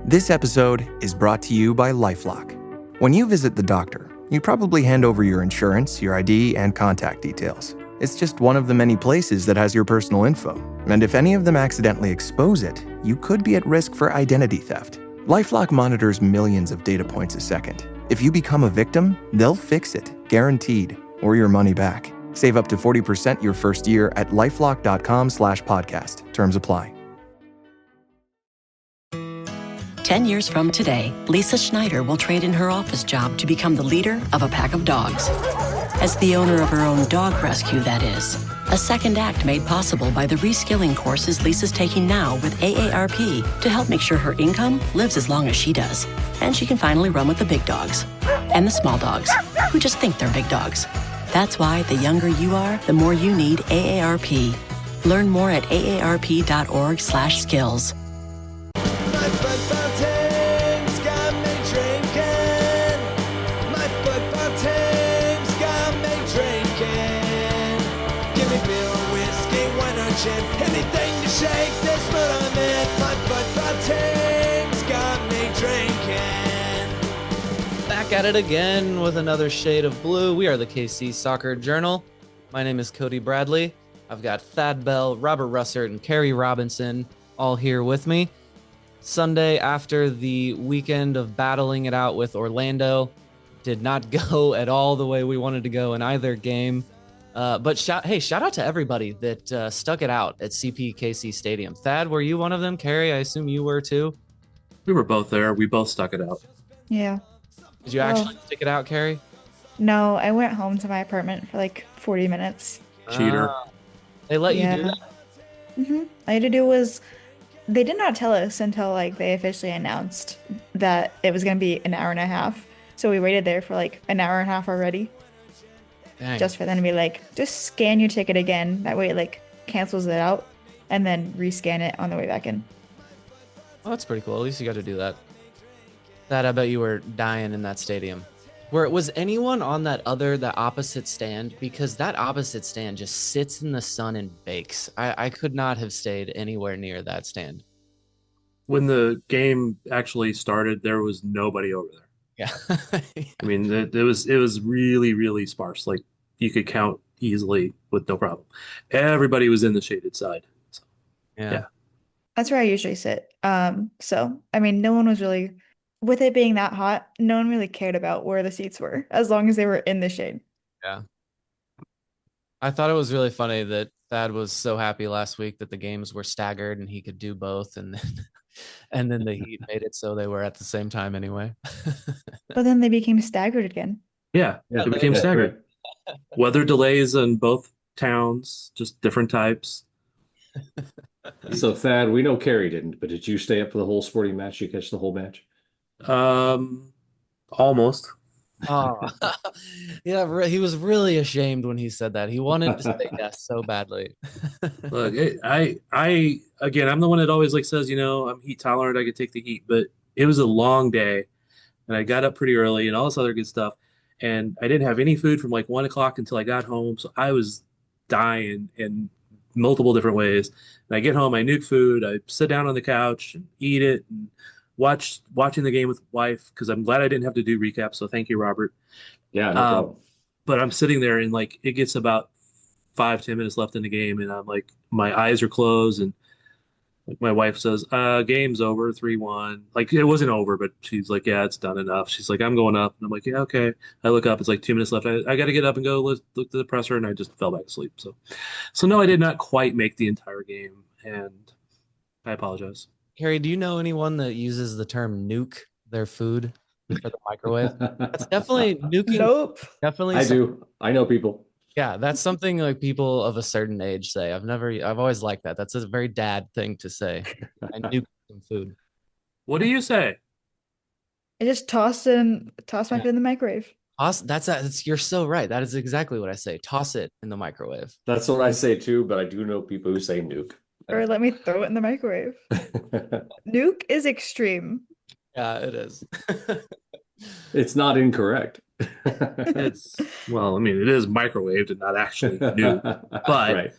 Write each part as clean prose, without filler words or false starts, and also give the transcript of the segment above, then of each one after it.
This episode is brought to you by LifeLock. When you visit the doctor, you probably hand over your insurance, your ID, and contact details. It's just one of the many places that has your personal info. And if any of them accidentally expose it, you could be at risk for identity theft. LifeLock monitors millions of data points a second. If you become a victim, they'll fix it, guaranteed, or your money back. Save up to 40% your first year at lifelock.com/podcast. Terms apply. 10 years from today, Lisa Schneider will trade in her office job to become the leader of a pack of dogs. As the owner of her own dog rescue, that is. A second act made possible by the reskilling courses Lisa's taking now with AARP to help make sure her income lives as long as she does. And she can finally run with the big dogs. And the small dogs, who just think they're big dogs. That's why the younger you are, the more you need AARP. Learn more at aarp.org/skills. Anything to shake this mood I'm in. My football team's got me drinking. Back at it again with another shade of blue. We are the KC Soccer Journal. My name is Cody Bradley. I've got Thad Bell, Robert Russert, and Kerry Robinson all here with me. Sunday, after the weekend of battling it out with Orlando, did not go at all the way we wanted to go in either game. But shout out to everybody that stuck it out at CPKC Stadium. Thad, were you one of them? Carrie, I assume you were too? We were both there. We both stuck it out. Yeah. Did you actually stick it out, Carrie? No, I went home to my apartment for like 40 minutes. Cheater. They let you do that? Mm-hmm. All I had to do was, they did not tell us until like they officially announced that it was going to be an hour and a half. So we waited there for like an hour and a half already. Dang. Just for them to be like, just scan your ticket again. That way it like cancels it out and then rescan it on the way back in. Well, that's pretty cool. At least you got to do that. Thad, I bet you were dying in that stadium. Was anyone on that opposite stand? Because that opposite stand just sits in the sun and bakes. I could not have stayed anywhere near that stand. When the game actually started, there was nobody over there. Yeah. I mean, it was really, really sparse. Like you could count easily with no problem. Everybody was in the shaded side. So, yeah. That's where I usually sit. So, I mean, no one was really, with it being that hot, no one really cared about where the seats were as long as they were in the shade. Yeah. I thought it was really funny that Thad was so happy last week that the games were staggered and he could do both. And then the Heat made it so they were at the same time anyway. But then they became staggered again. Yeah, it became staggered. Weather delays in both towns, just different types. So Thad, we know Carrie didn't, but did you stay up for the whole sporting match? You catch the whole match? Almost. Oh, yeah. He was really ashamed when he said that. He wanted to say yes so badly. Look, I'm the one that always says, I'm heat tolerant. I could take the heat, but it was a long day, and I got up pretty early and all this other good stuff, and I didn't have any food from like 1 o'clock until I got home, so I was dying in multiple different ways. And I get home, I nuke food, I sit down on the couch and eat it, and watching the game with wife, because I'm glad I didn't have to do recaps. So thank you, Robert. Yeah, no problem. But I'm sitting there and it gets about 5-10 minutes left in the game, and I'm like, my eyes are closed, and my wife says, game's over, 3-1. Like it wasn't over, but she's like, yeah, it's done enough. She's like, I'm going up, and I'm like, yeah, okay. I look up, it's like 2 minutes left. I got to get up and go look at the presser, and I just fell back asleep. So no, I did not quite make the entire game, and I apologize. Harry, do you know anyone that uses the term nuke their food for the microwave? That's definitely nuking. Nope. Definitely. I do. I know people. Yeah, that's something like people of a certain age say. I've always liked that. That's a very dad thing to say. I nuke some food. What do you say? I just toss my food in the microwave. You're so right. That is exactly what I say. Toss it in the microwave. That's what I say too, but I do know people who say nuke. Or let me throw it in the microwave. Nuke is extreme. Yeah, it is. It's not incorrect. It is microwaved and not actually nuked. But right.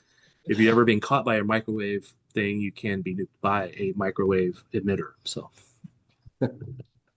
If you've ever been caught by a microwave thing, you can be nuked by a microwave emitter. So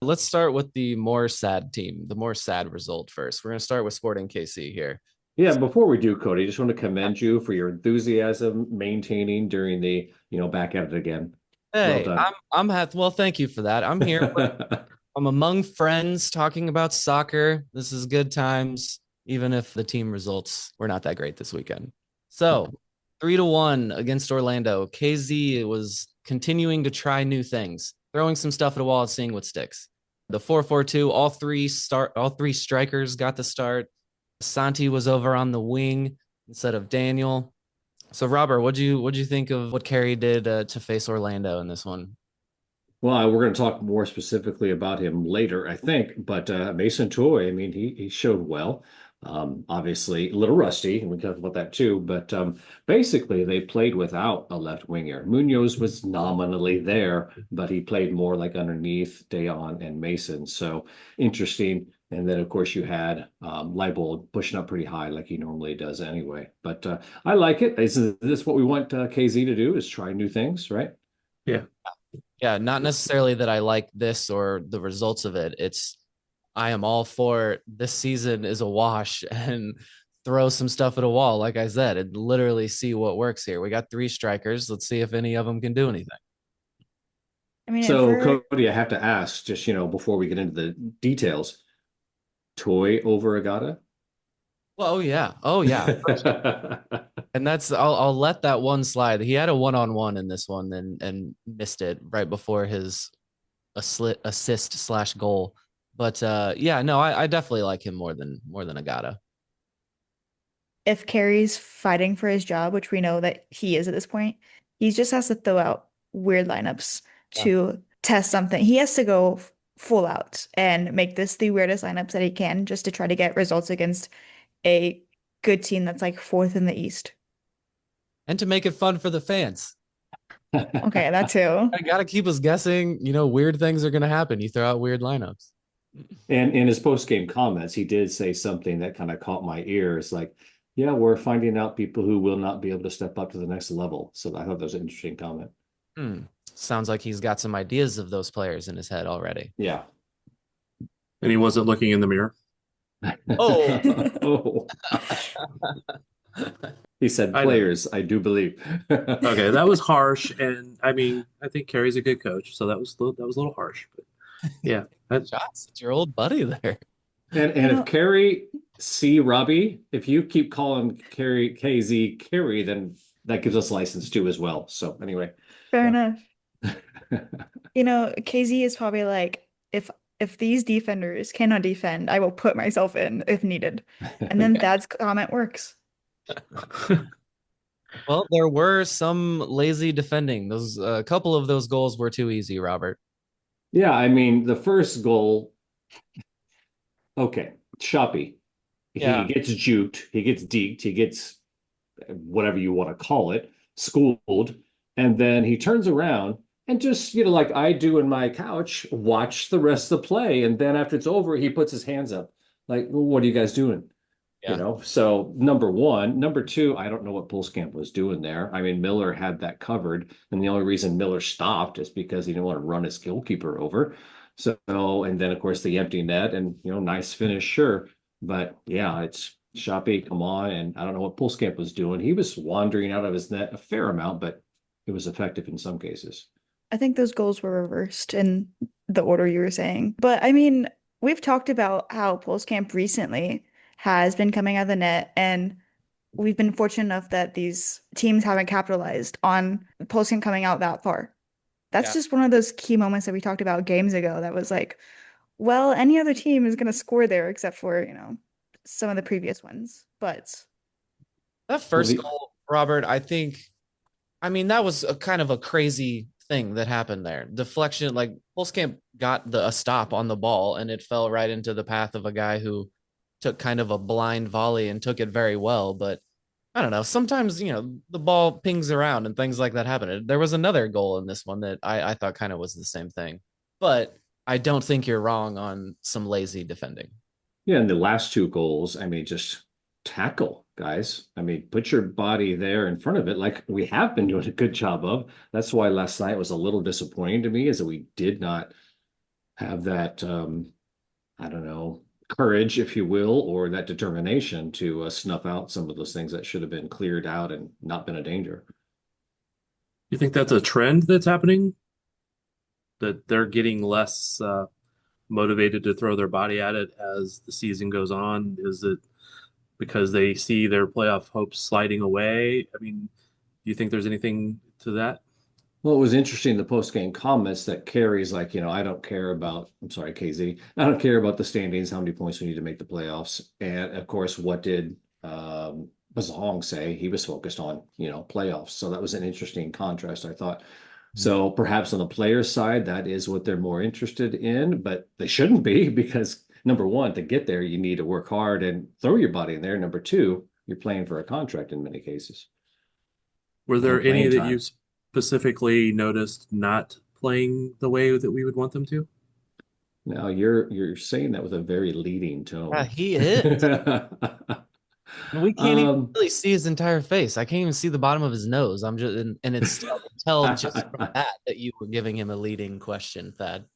Let's start with the more sad team, the more sad result first. We're going to start with Sporting KC here. Yeah, before we do, Cody, just want to commend you for your enthusiasm maintaining during the, back at it again. Well Hey, done. well, thank you for that. I'm among friends talking about soccer. This is good times, even if the team results were not that great this weekend. So 3-1 against Orlando. KZ was continuing to try new things, throwing some stuff at a wall and seeing what sticks. The 4-4-2, all three strikers got the start. Santi was over on the wing instead of Daniel. So Robert, what'd you think of what Carey did to face Orlando in this one? Well, we're going to talk more specifically about him later, I think. But Mason Toy, I mean, he showed well. Obviously, a little rusty, and we talked about that too. But basically, they played without a left winger. Munoz was nominally there, but he played more like underneath Dayon and Mason. So interesting. And then, of course, you had Leibold pushing up pretty high like he normally does anyway. But I like it. Is this what we want KZ to do? Is try new things, right? Yeah. Yeah, not necessarily that I like this or the results of it. I am all for this season is a wash and throw some stuff at a wall. Like I said, and literally see what works here. We got three strikers. Let's see if any of them can do anything. I mean, So, Cody, I have to ask, just before we get into the details, Toy over Agata? Well, oh yeah. And I'll let that one slide. He had a one-on-one in this one and missed it right before his assist / goal. But yeah, no, I definitely like him more than Agata. if Carey's fighting for his job, which we know that he is at this point, he just has to throw out weird lineups to test something. He has to go full out and make this the weirdest lineups that he can just to try to get results against a good team that's like fourth in the East. And to make it fun for the fans. Okay, that too. I gotta keep us guessing. Weird things are gonna happen. You throw out weird lineups. And in his post-game comments, he did say something that kind of caught my ears, like, yeah, we're finding out people who will not be able to step up to the next level. So I thought that was an interesting comment. Sounds like he's got some ideas of those players in his head already. Yeah. And he wasn't looking in the mirror. Oh. He said players, I do believe. Okay, that was harsh. And I mean, I think Carey's a good coach, so that was a little harsh. But yeah. Shots, it's your old buddy there. And if Carey Robbie, if you keep calling Carey KZ Carey, then that gives us license too as well. So anyway. Fair enough. KZ is probably like, if these defenders cannot defend, I will put myself in if needed. And then Thad's comment works. Well, there were some lazy defending. Those a couple of those goals were too easy, Robert. Yeah, I mean, the first goal, okay, Shoppy. Yeah. He gets juked, he gets deked, he gets whatever you want to call it, schooled, and then he turns around and just, like I do in my couch, watch the rest of the play. And then after it's over, he puts his hands up. Like, well, what are you guys doing? Yeah. So number one. Number two, I don't know what Pulskamp was doing there. I mean, Miller had that covered, and the only reason Miller stopped is because he didn't want to run his goalkeeper over. So, and then of course the empty net, and nice finish, sure, but yeah, it's Shoppy, come on, and I don't know what Pulskamp was doing. He was wandering out of his net a fair amount, but it was effective in some cases. I think those goals were reversed in the order you were saying. But I mean, we've talked about how Pulskamp recently has been coming out of the net, and we've been fortunate enough that these teams haven't capitalized on Pulskamp coming out that far. That's just one of those key moments that we talked about games ago that was like, well, any other team is going to score there except for, some of the previous ones. But that first goal, Robert, I mean, that was a kind of a crazy thing that happened there. Deflection, like Pulskamp got a stop on the ball and it fell right into the path of a guy who took kind of a blind volley and took it very well. But I don't know. Sometimes, the ball pings around and things like that happen. There was another goal in this one that I thought kind of was the same thing. But I don't think you're wrong on some lazy defending. Yeah, and the last two goals, I mean, just tackle, guys. I mean, put your body there in front of it like we have been doing a good job of. That's why last night was a little disappointing to me, is that we did not have that, I don't know, courage, if you will, or that determination to snuff out some of those things that should have been cleared out and not been a danger. You think that's a trend that's happening? That they're getting less motivated to throw their body at it as the season goes on? Is it because they see their playoff hopes sliding away? I mean, do you think there's anything to that? Well, it was interesting the post game comments that Carrie's like, I don't care about, I'm sorry, KZ, I don't care about the standings, how many points we need to make the playoffs. And of course, what did Bazong say? He was focused on, playoffs. So that was an interesting contrast, I thought. So perhaps on the players' side, that is what they're more interested in, but they shouldn't be because number one, to get there, you need to work hard and throw your body in there. Number two, you're playing for a contract in many cases Were and there any playing that you time. specifically noticed not playing the way that we would want them to? Now you're saying that with a very leading Yeah, tone. he is. And we can't even um, really see his entire face. I can't even see the bottom of his nose. I'm just, and it's still tell just from that you were giving him a leading question, Thad.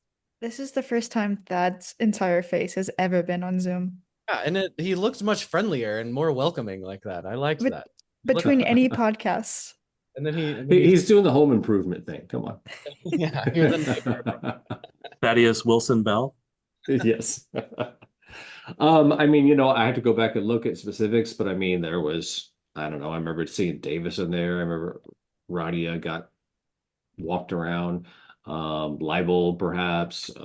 This is the first time Thad's entire face has ever been on Zoom. Yeah, and he looked much friendlier and more welcoming like that. I liked But that. Look, between any podcasts, and then he's he's doing the home improvement thing. Come on. yeah, you're the neighbor. Thaddeus Wilson Bell? Yes. I mean, I had to go back and look at specifics, but I mean, there was, I don't know, I remember seeing Davis in there. I remember Radia got walked around. Libel, perhaps. I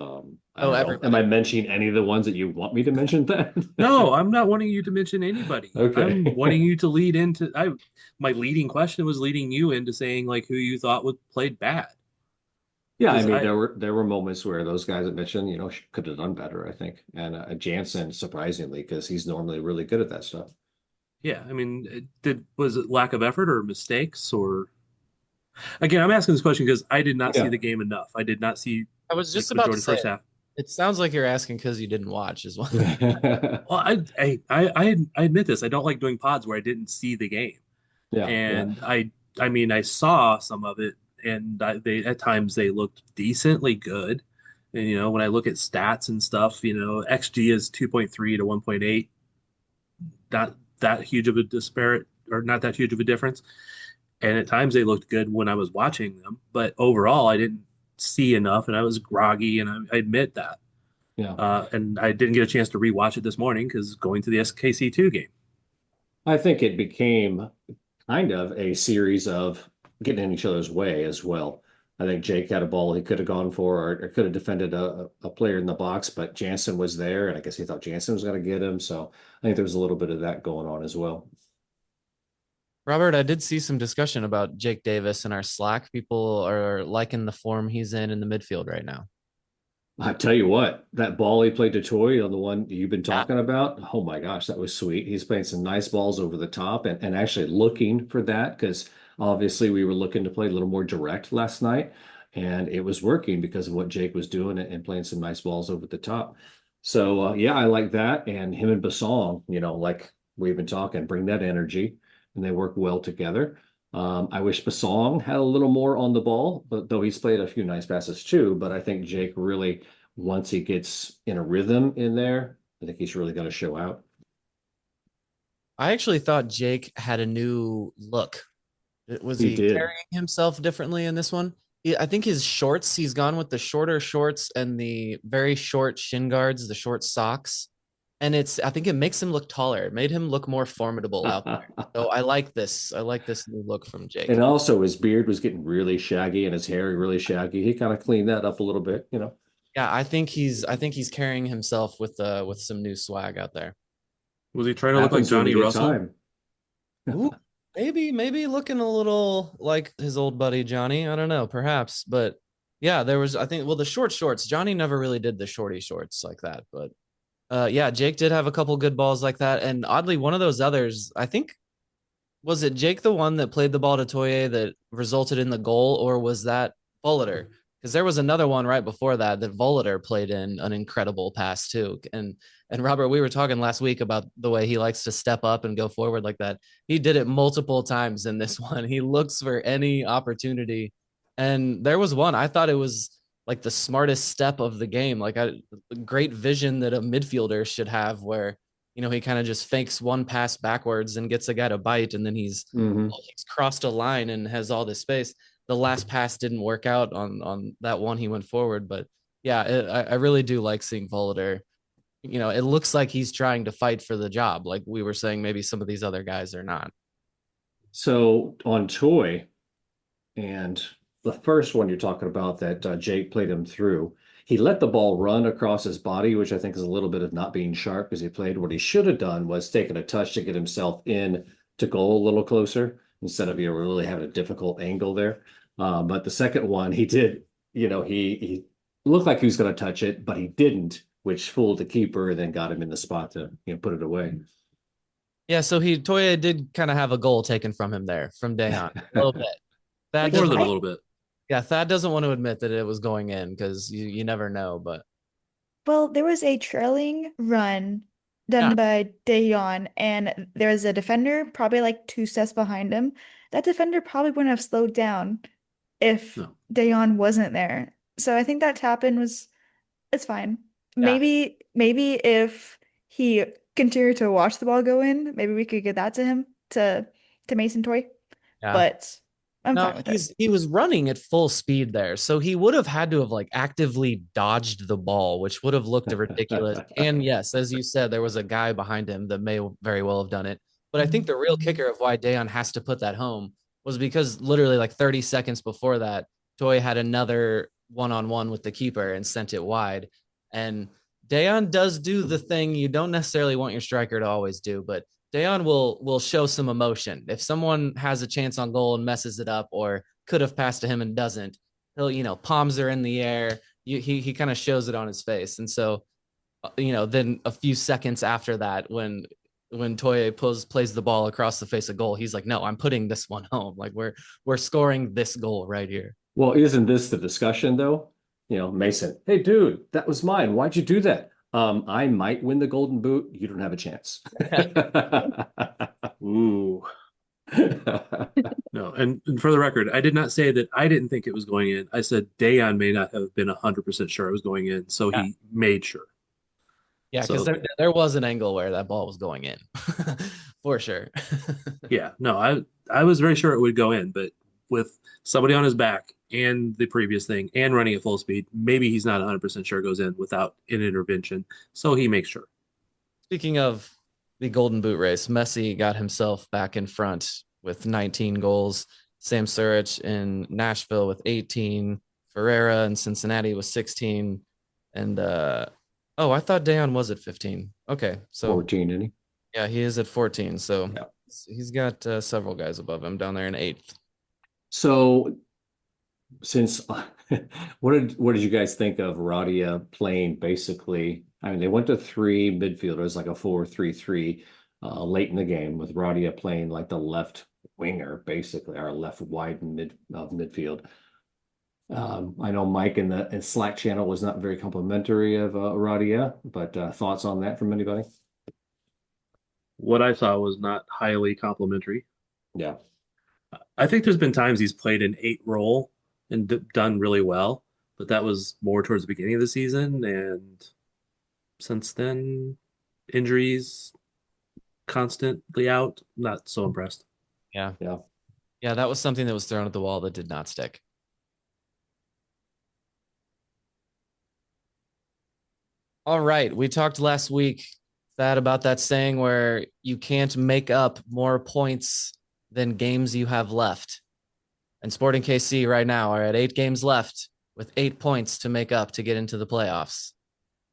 Oh, don't know. Am everybody. I mentioning any of the ones that you want me to mention then? No, I'm not wanting you to mention anybody. I'm Okay. wanting you to lead into my leading question was leading you into saying like who you thought would played bad. Yeah, I Because mean, I there were moments where those guys I mentioned, could have done better, I think. And Jansen, surprisingly, because he's normally really good at that stuff. yeah, I mean, was it lack of effort or mistakes or again, I'm asking this question because I did not see Yeah. the game enough. I did not see I was like just about to majority say first it. half. It sounds like you're asking because you didn't watch as well. Well, I admit this. I don't like doing pods where I didn't see the game. Yeah, yeah. And I mean I saw some of it and they at times they looked decently good. And when I look at stats and stuff, XG is 2.3 to 1.8, not that huge of a disparate or not that huge of a difference. And at times they looked good when I was watching them, but overall I didn't see enough and I was groggy and I admit that. Yeah. And I didn't get a chance to rewatch it this morning because going to the SKC2 game. I think it became kind of a series of getting in each other's way as well. I think Jake had a ball he could have gone for or could have defended a player in the box, but Jansen was there, and I guess he thought Jansen was going to get him. So I think there was a little bit of that going on as well. Robert, I did see some discussion about Jake Davis in our Slack. People are liking the form he's in the midfield right now. I tell you what, that ball he played to Toy on the one you've been Yeah. talking about, oh my gosh, that was sweet. He's playing some nice balls over the top and actually looking for that because obviously we were looking to play a little more direct last night. And it was working because of what Jake was doing and playing some nice balls over the top. So yeah, I like that. And him and Basong, like we've been talking, bring that energy and they work well together. I wish Basong had a little more on the ball, but though he's played a few nice passes too. But I think Jake really, once he gets in a rhythm in there, I think he's really going to show out. I actually thought Jake had a new look. Was He he did. carrying himself differently in this one? I think his shorts, he's gone with the shorter shorts and the very short shin guards, the short socks. And I think it makes him look taller. It made him look more formidable out there. So I like this. I like this new look from Jake. And also his beard was getting really shaggy and his hair really shaggy. He kind of cleaned that up a little bit. Yeah, I think he's carrying himself with some new swag out there. Was he trying to look like Happens when we Johnny get Russell? time. Ooh, maybe looking a little like his old buddy Johnny. I don't know, perhaps. But yeah, there was I think well the short shorts. Johnny never really did the shorty shorts like that, but yeah, Jake did have a couple good balls like that. And oddly, one of those others, I think, was it Jake the one that played the ball to Toye that resulted in the goal, or was that Volater? Because there was another one right before that Volater played in an incredible pass too. And Robert, we were talking last week about the way he likes to step up and go forward like that. He did it multiple times in this one. He looks for any opportunity. And there was one, I thought it was like the smartest step of the game, like a great vision that a midfielder should have, where he kind of just fakes one pass backwards and gets a guy to bite, and then he's crossed a line and has all this space. The last pass didn't work out on that one he went forward, but yeah, I really do like seeing Volader. It looks like he's trying to fight for the job, like we were saying. Maybe some of these other guys are not. So on Toy, and the first one you're talking about that Jake played him through, he let the ball run across his body, which I think is a little bit of not being sharp because he played. What he should have done was taken a touch to get himself in to goal a little closer instead of really having a difficult angle there. But the second one, he did, he looked like he was going to touch it, but he didn't, which fooled the keeper and then got him in the spot to put it away. Yeah, so Toya did kind of have a goal taken from him there from Dejan a little bit. Thad More doesn't, than a little bit. yeah, Thad doesn't want to admit that it was going in because you never know, but Well, there was a trailing run done yeah, by Dayon, and there was a defender probably like 2 steps behind him. That defender probably wouldn't have slowed down if No. Dayon wasn't there. So I think that tap in was it's fine. yeah, Maybe if he continued to watch the ball go in, maybe we could get that to him to Mason Toy. yeah. But I'm No, fine with it. he was running at full speed there, so he would have had to have like actively dodged the ball, which would have looked ridiculous. And yes, as you said, there was a guy behind him that may very well have done it. But I think the real kicker of why Dayon has to put that home was because literally like 30 seconds before that, Toy had another one-on-one with the keeper and sent it wide. And Dayon does do the thing you don't necessarily want your striker to always do, but Dayon will show some emotion. If someone has a chance on goal and messes it up, or could have passed to him and doesn't, he'll palms are in the air. He kind of shows it on his face. And so then a few seconds after that, when Toye plays the ball across the face of goal, he's like, no, I'm putting this one home. Like we're scoring this goal right here. Well, isn't this the discussion though? Mason, hey dude, that was mine. Why'd you do that? I might win the Golden Boot. You don't have a chance. Ooh. No, and for the record, I did not say that I didn't think it was going in. I said Dayon may not have been 100% sure it was going in, so Yeah. he made sure. Yeah, because So there was an angle where that ball was going in, for sure. yeah, no, I was very sure it would go in, but with somebody on his back and the previous thing and running at full speed, maybe he's not 100% sure it goes in without an intervention. So he makes sure. Speaking of the Golden Boot race, Messi got himself back in front with 19 goals. Sam Surich in Nashville with 18. Ferreira in Cincinnati with 16. And I thought Dayon was at 15. Okay, so 14, isn't he? yeah, he is at 14. So Yeah. he's got several guys above him down there in 8th. So since what did you guys think of Radia playing basically? I mean, they went to 3 midfielders, like a 4-3-3, late in the game, with Radia playing like the left winger, basically, or left wide midfield. I know Mike in the Slack channel was not very complimentary of Radia, but thoughts on that from anybody? What I saw was not highly complimentary. Yeah. I think there's been times he's played an 8 role and done really well, but that was more towards the beginning of the season. And since then, injuries constantly out. Not so impressed. Yeah. Yeah. Yeah, that was something that was thrown at the wall that did not stick. All right. We talked last week, Thad, about that saying where you can't make up more points than games you have left. And Sporting KC right now are at 8 games left with 8 points to make up to get into the playoffs.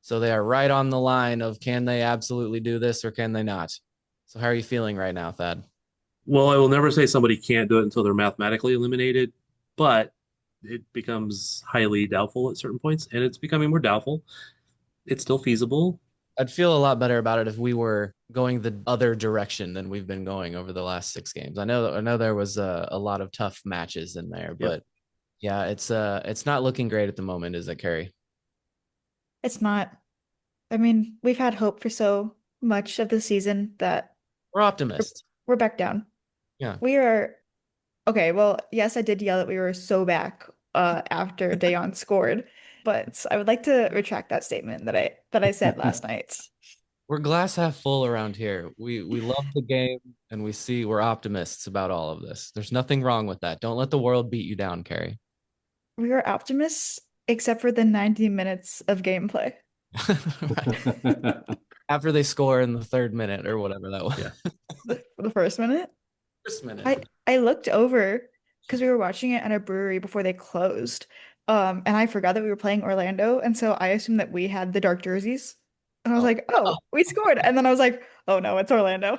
So they are right on the line of, can they absolutely do this or can they not? So how are you feeling right now, Thad? Well, I will never say somebody can't do it until they're mathematically eliminated, but it becomes highly doubtful at certain points, and it's becoming more doubtful. It's still feasible. I'd feel a lot better about it if we were going the other direction than we've been going over the last 6 games. I know there was a lot of tough matches in there, but yeah, it's not looking great at the moment, is it, Carrie? It's not. I mean, we've had hope for so much of the season that We're optimists. we're back down. Yeah. We are okay. Well, yes, I did yell that we were so back after Dayon scored. but I would like to retract that statement that I said last night. We're glass half full around here. We love the game and we're optimists about all of this. There's nothing wrong with that. Don't let the world beat you down, Carrie. We are optimists, except for the 90 minutes of gameplay. Right. After they score in the 3rd minute or whatever that was. Yeah. The first minute. First minute. I looked over because we were watching it at a brewery before they closed. And I forgot that we were playing Orlando, and so I assumed that we had the dark jerseys. And I was like, oh, we scored. And then I was like, oh no, it's Orlando.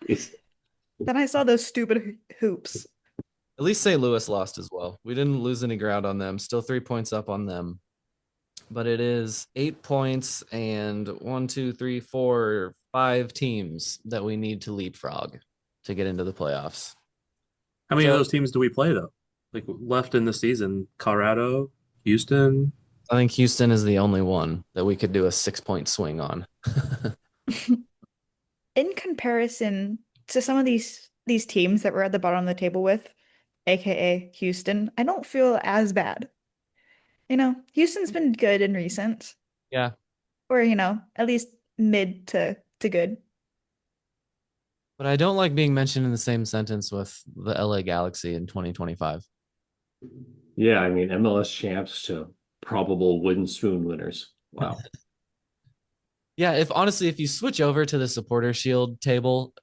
Then I saw those stupid hoops. At least St. Louis lost as well. We didn't lose any ground on them. Still 3 points up on them. But it is 8 points and 1, 2, 3, 4, 5 teams that we need to leapfrog to get into the playoffs. How many of those teams do we play though? Like left in the season? Colorado, Houston. I think Houston is the only one that we could do a 6-point swing on. In comparison to some of these teams that we're at the bottom of the table with, aka Houston, I don't feel as bad. Houston's been good in recent. Yeah. Or, at least mid to good. But I don't like being mentioned in the same sentence with the LA Galaxy in 2025. Yeah, I mean, MLS champs to probable wooden spoon winners. Wow. Yeah, if you switch over to the supporter shield table,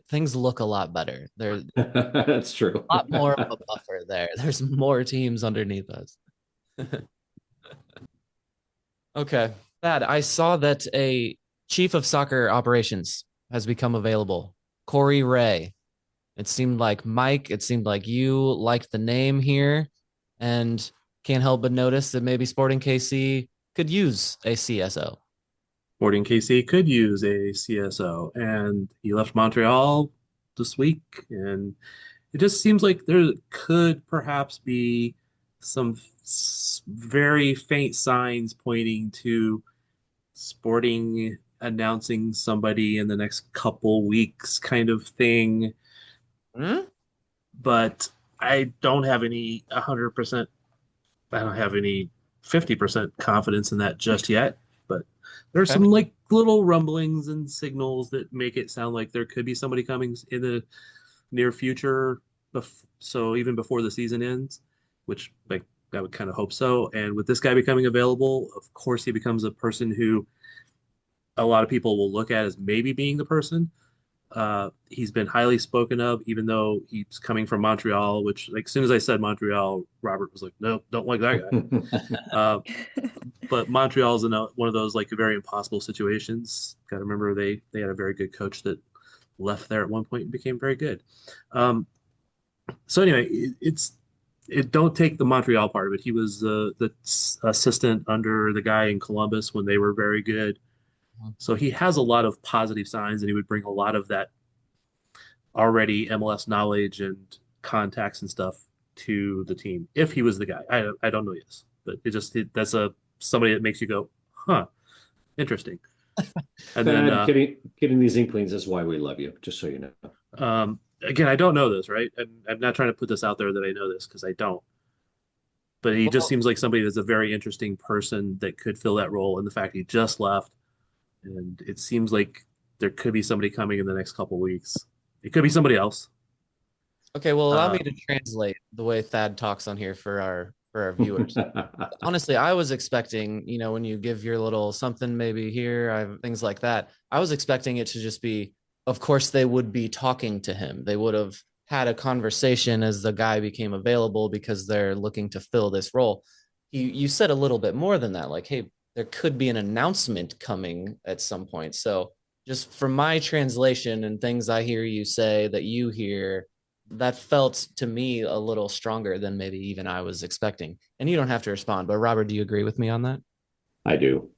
things look a lot better. That's true. A lot more of a buffer there. There's more teams underneath us. Okay. Thad, I saw that a chief of soccer operations has become available. Corey Ray. It seemed like Mike, it seemed like you liked the name here, and can't help but notice that maybe Sporting KC could use a CSO. Sporting KC could use a CSO, and he left Montreal this week, and it just seems like there could perhaps be some very faint signs pointing to Sporting announcing somebody in the next couple weeks kind of thing. But I don't have any 100%, I don't have any 50% confidence in that just yet. But there's some like little rumblings and signals that make it sound like there could be somebody coming in the near future. So even before the season ends, which like I would kind of hope so. And with this guy becoming available, of course, he becomes a person who a lot of people will look at as maybe being the person. He's been highly spoken of, even though he's coming from Montreal, which like as soon as I said Montreal, Robert was like, no, don't like that guy. But Montreal is one of those like very impossible situations. Got to remember they had a very good coach that left there at one point and became very good. So anyway, it don't take the Montreal part of it. He was the assistant under the guy in Columbus when they were very good. So he has a lot of positive signs, and he would bring a lot of that already MLS knowledge and contacts and stuff to the team if he was the guy. I don't know yet, but that's somebody that makes you go, huh, interesting. And then getting these inklings is why we love you, just so you know. Again, I don't know this, right? I'm not trying to put this out there that I know this because I don't. But he just seems like somebody that's a very interesting person that could fill that role. And the fact he just left, and it seems like there could be somebody coming in the next couple weeks. It could be somebody else. Okay, well, allow me to translate the way Thad talks on here for our viewers. Honestly, I was expecting, when you give your little something maybe here, things like that, I was expecting it to just be, of course, they would be talking to him. They would have had a conversation as the guy became available because they're looking to fill this role. You said a little bit more than that, like, hey, there could be an announcement coming at some point. So just from my translation and things I hear you say that you hear, that felt to me a little stronger than maybe even I was expecting. And you don't have to respond, but Robert, do you agree with me on that? I do.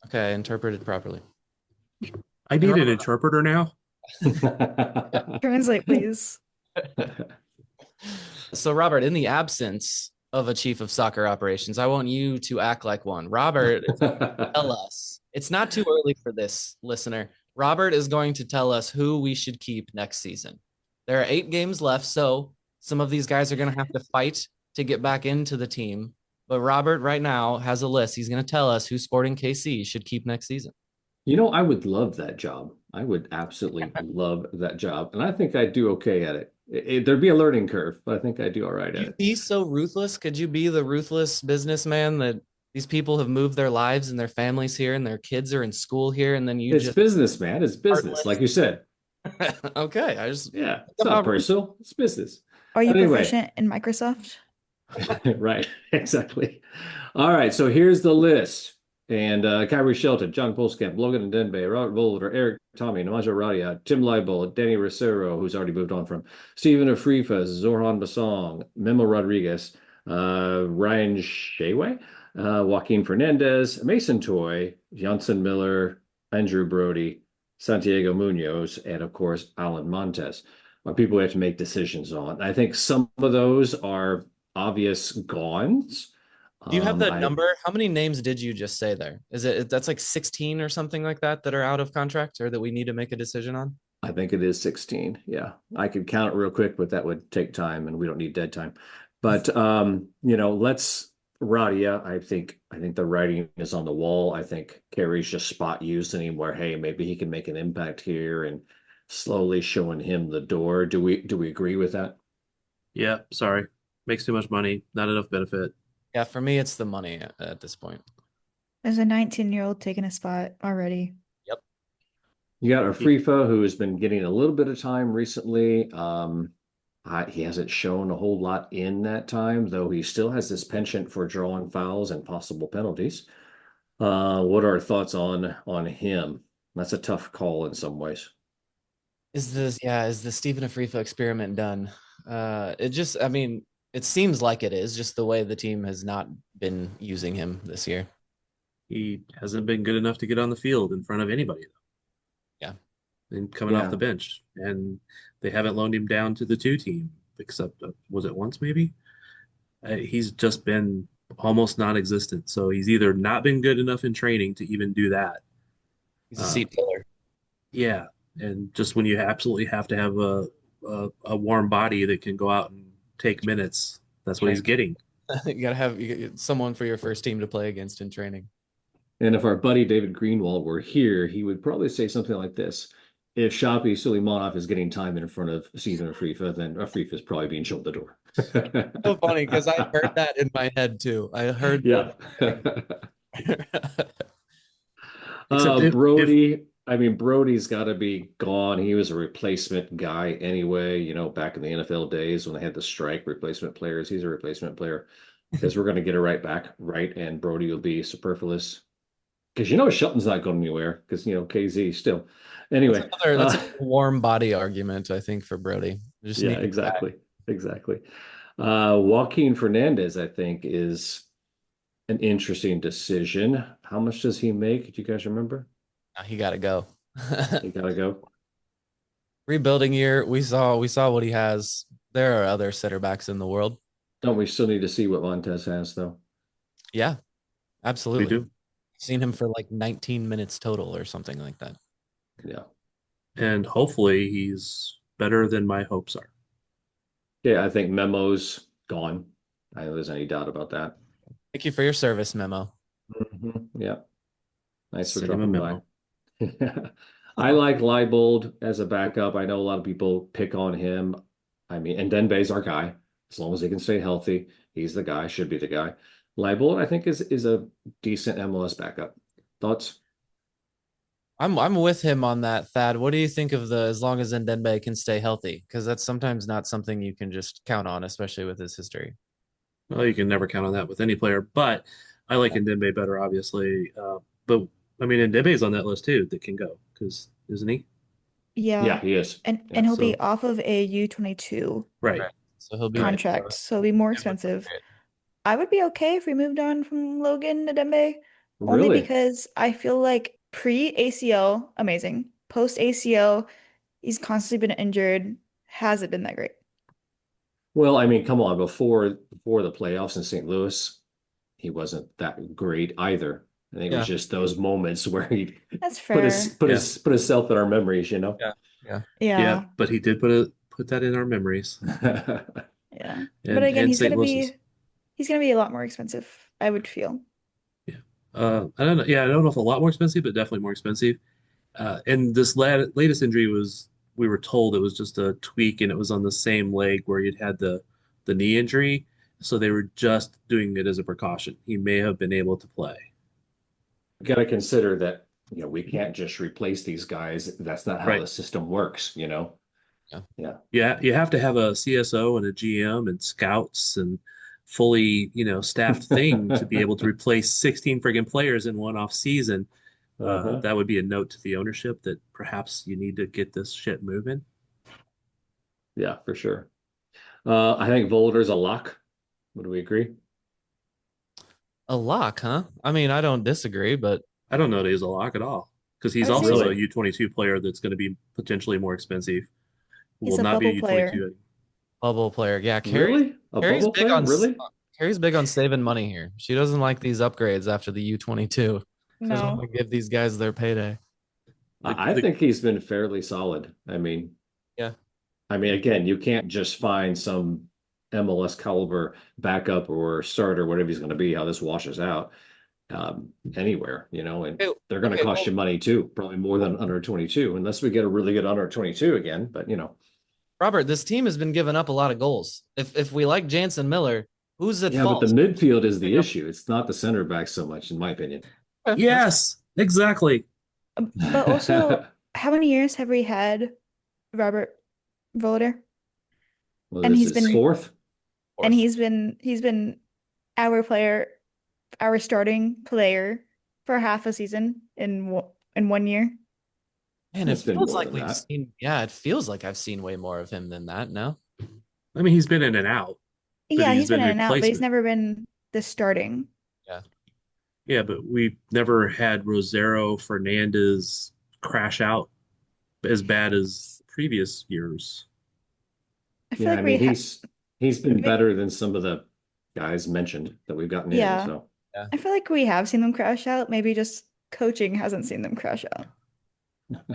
Okay, interpreted properly. I need an interpreter now. Translate, please. So, Robert, in the absence of a chief of soccer operations, I want you to act like one. Robert, tell us. It's not too early for this, listener. Robert is going to tell us who we should keep next season. There are 8 games left, so some of these guys are going to have to fight to get back into the team. But Robert right now has a list. He's going to tell us who Sporting KC should keep next season. I would love that job. I would absolutely love that job. And I think I'd do okay at it. There'd be a learning curve, but I think I'd do all right at You it. be so ruthless? Could you be the ruthless businessman that these people have moved their lives and their families here and their kids are in school here and then you It's just business, man. It's business, like you said. okay, I just Yeah, it's not personal. It's business. Are you Anyway. proficient in Microsoft? Right, exactly. All right, so here's the list. And Kyrie Shelton, John Polskamp, Logan Denbe, Robert Boulder, Eric Tommy, Namaja Radia, Tim Leibold, Danny Rosero, who's already moved on from, Stephen Afrifa, Zoran Basong, Memo Rodriguez, Ryan Shaway, Joaquin Fernandez, Mason Toy, Jansen Miller, Andrew Brody, Santiago Munoz, and of course, Alan Montes are people we have to make decisions on. I think some of those are obvious gons. Do you have that number? How many names did you just say there? That's like 16 or something like that are out of contract or that we need to make a decision on? I think it is 16. Yeah. I could count it real quick, but that would take time and we don't need dead time. But let's Radia. I think the writing is on the wall. I think Carey's just spot used anywhere. Hey, maybe he can make an impact here and slowly showing him the door. Do we agree with that? Yeah, sorry. Makes too much money, not enough benefit. Yeah, for me, it's the money at this point. There's a 19-year-old taking a spot already. Yep. You got Afrifa, who has been getting a little bit of time recently. He hasn't shown a whole lot in that time, though he still has this penchant for drawing fouls and possible penalties. What are our thoughts on him? That's a tough call in some ways. Is the Stephen Afrifa experiment done? It seems like it is, just the way the team has not been using him this year. He hasn't been good enough to get on the field in front of anybody, though. Yeah. And coming off the bench. And they haven't loaned him down to the 2 team, except, was it once maybe? He's just been almost non-existent. So he's either not been good enough in training to even do that. He's a seat filler. Yeah. And just when you absolutely have to have a warm body that can go out and take minutes, that's what he's getting. You get someone for your first team to play against in training. And if our buddy David Greenwald were here, he would probably say something like this. If Shapi Suleimanov is getting time in front of Stephen Afrifa, then Afrifa is probably being shown the door. So funny, because I heard that in my head too. I heard Brody. Brody's got to be gone. He was a replacement guy anyway, back in the NFL days when they had the strike replacement players. He's a replacement player because we're going to get it right back, right? And Brody will be superfluous because Shelton's not going anywhere because KZ still. Anyway, that's a warm body argument, I think, for Brody. Exactly. Joaquin Fernandez, I think, is an interesting decision. How much does he make? Do you guys remember? He got to go. He got to go. Rebuilding year. We saw what he has. There are other center backs in the world. Don't we still need to see what Montez has, though? Yeah, absolutely. We do. Seen him for like 19 minutes total or something like that. Yeah. And hopefully he's better than my hopes are. Yeah, I think Memo's gone. I don't think there's any doubt about that. Thank you for your service, Memo. Mm-hmm. Yeah. Nice for Send him a dropping by. memo. I like Leibold as a backup. I know a lot of people pick on him. And Denbe's our guy. As long as he can stay healthy, he's the guy, should be the guy. Leibold, I think, is a decent MLS backup. Thoughts? I'm with him on that, Thad. What do you think of as long as Ndenbe can stay healthy? Because that's sometimes not something you can just count on, especially with his history. Well, you can never count on that with any player, but I like Ndembe better, obviously. But Ndembe's on that list too that can go because isn't he? Yeah, he is. And he'll be off of a U22 Right. So he'll be contract, so it'll be more expensive. I would be okay if we moved on from Logan Ndembe, only Really? because I feel like pre-ACL, amazing. Post-ACL, he's constantly been injured. Hasn't been that great. Well, come on. Before the playoffs in St. Louis, he wasn't that great either. I think it was just those moments where he That's fair. put himself in our memories, Yeah. But he did put that in our memories. Yeah. And, But again, and he's St. gonna Louis's. he's going to be a lot more expensive, I would feel. Yeah. I don't know. Yeah, I don't know if a lot more expensive, but definitely more expensive. And this latest injury was, we were told it was just a tweak, and it was on the same leg where you'd had the knee injury. So they were just doing it as a precaution. He may have been able to play. Got to consider that, we can't just replace these guys. That's not how Right. the system works, Yeah. Yeah. Yeah, you have to have a CSO and a GM and scouts and fully, staffed thing to be able to replace 16 friggin' players in one off season. Uh-huh. That would be a note to the ownership that perhaps you need to get this shit moving. Yeah, for sure. I think Volder's a lock. Would we agree? A lock, huh? I mean, I don't disagree, but I don't know that he's a lock at all because I he's would say also a Really? U22 player that's going to be potentially more expensive. he's Will a not be a bubble U22 player. anymore. bubble player. Yeah, Really? A Carrie's bubble big player? on Really? Carrie's big on saving money here. She doesn't like these upgrades after the U22. She doesn't want No. to give these guys their payday. The, I the, think he's been fairly solid. Yeah. Again, you can't just find some MLS caliber backup or starter, whatever he's going to be, how this washes out anywhere, and Okay, they're going to okay, cost well, you money too, probably more than under 22, unless we get a really good under 22 again. But Robert, this team has been giving up a lot of goals. If we like Jansen Miller, who's at yeah, but the fault? midfield is the issue. It's not the center back so much, in my opinion. yes, exactly. But also, how many years have we had Robert Volder? Well, And this he's is been fourth. and Fourth. he's been our player, our starting player for half a season in 1 year. Man, it It's been feels more like than we've that. seen, yeah, it feels like I've seen way more of him than that. No? I mean, he's been in and out, but Yeah, he's he's been been in and out, but he's replacement. never been the starting. Yeah. Yeah, but we've never had Rosero Fernandez crash out as bad as previous years. I feel Yeah, like we he's been we better than some of the guys mentioned that we've gotten in. yeah, So Yeah. I feel like we have seen them crash out. Maybe just coaching hasn't seen them crash out.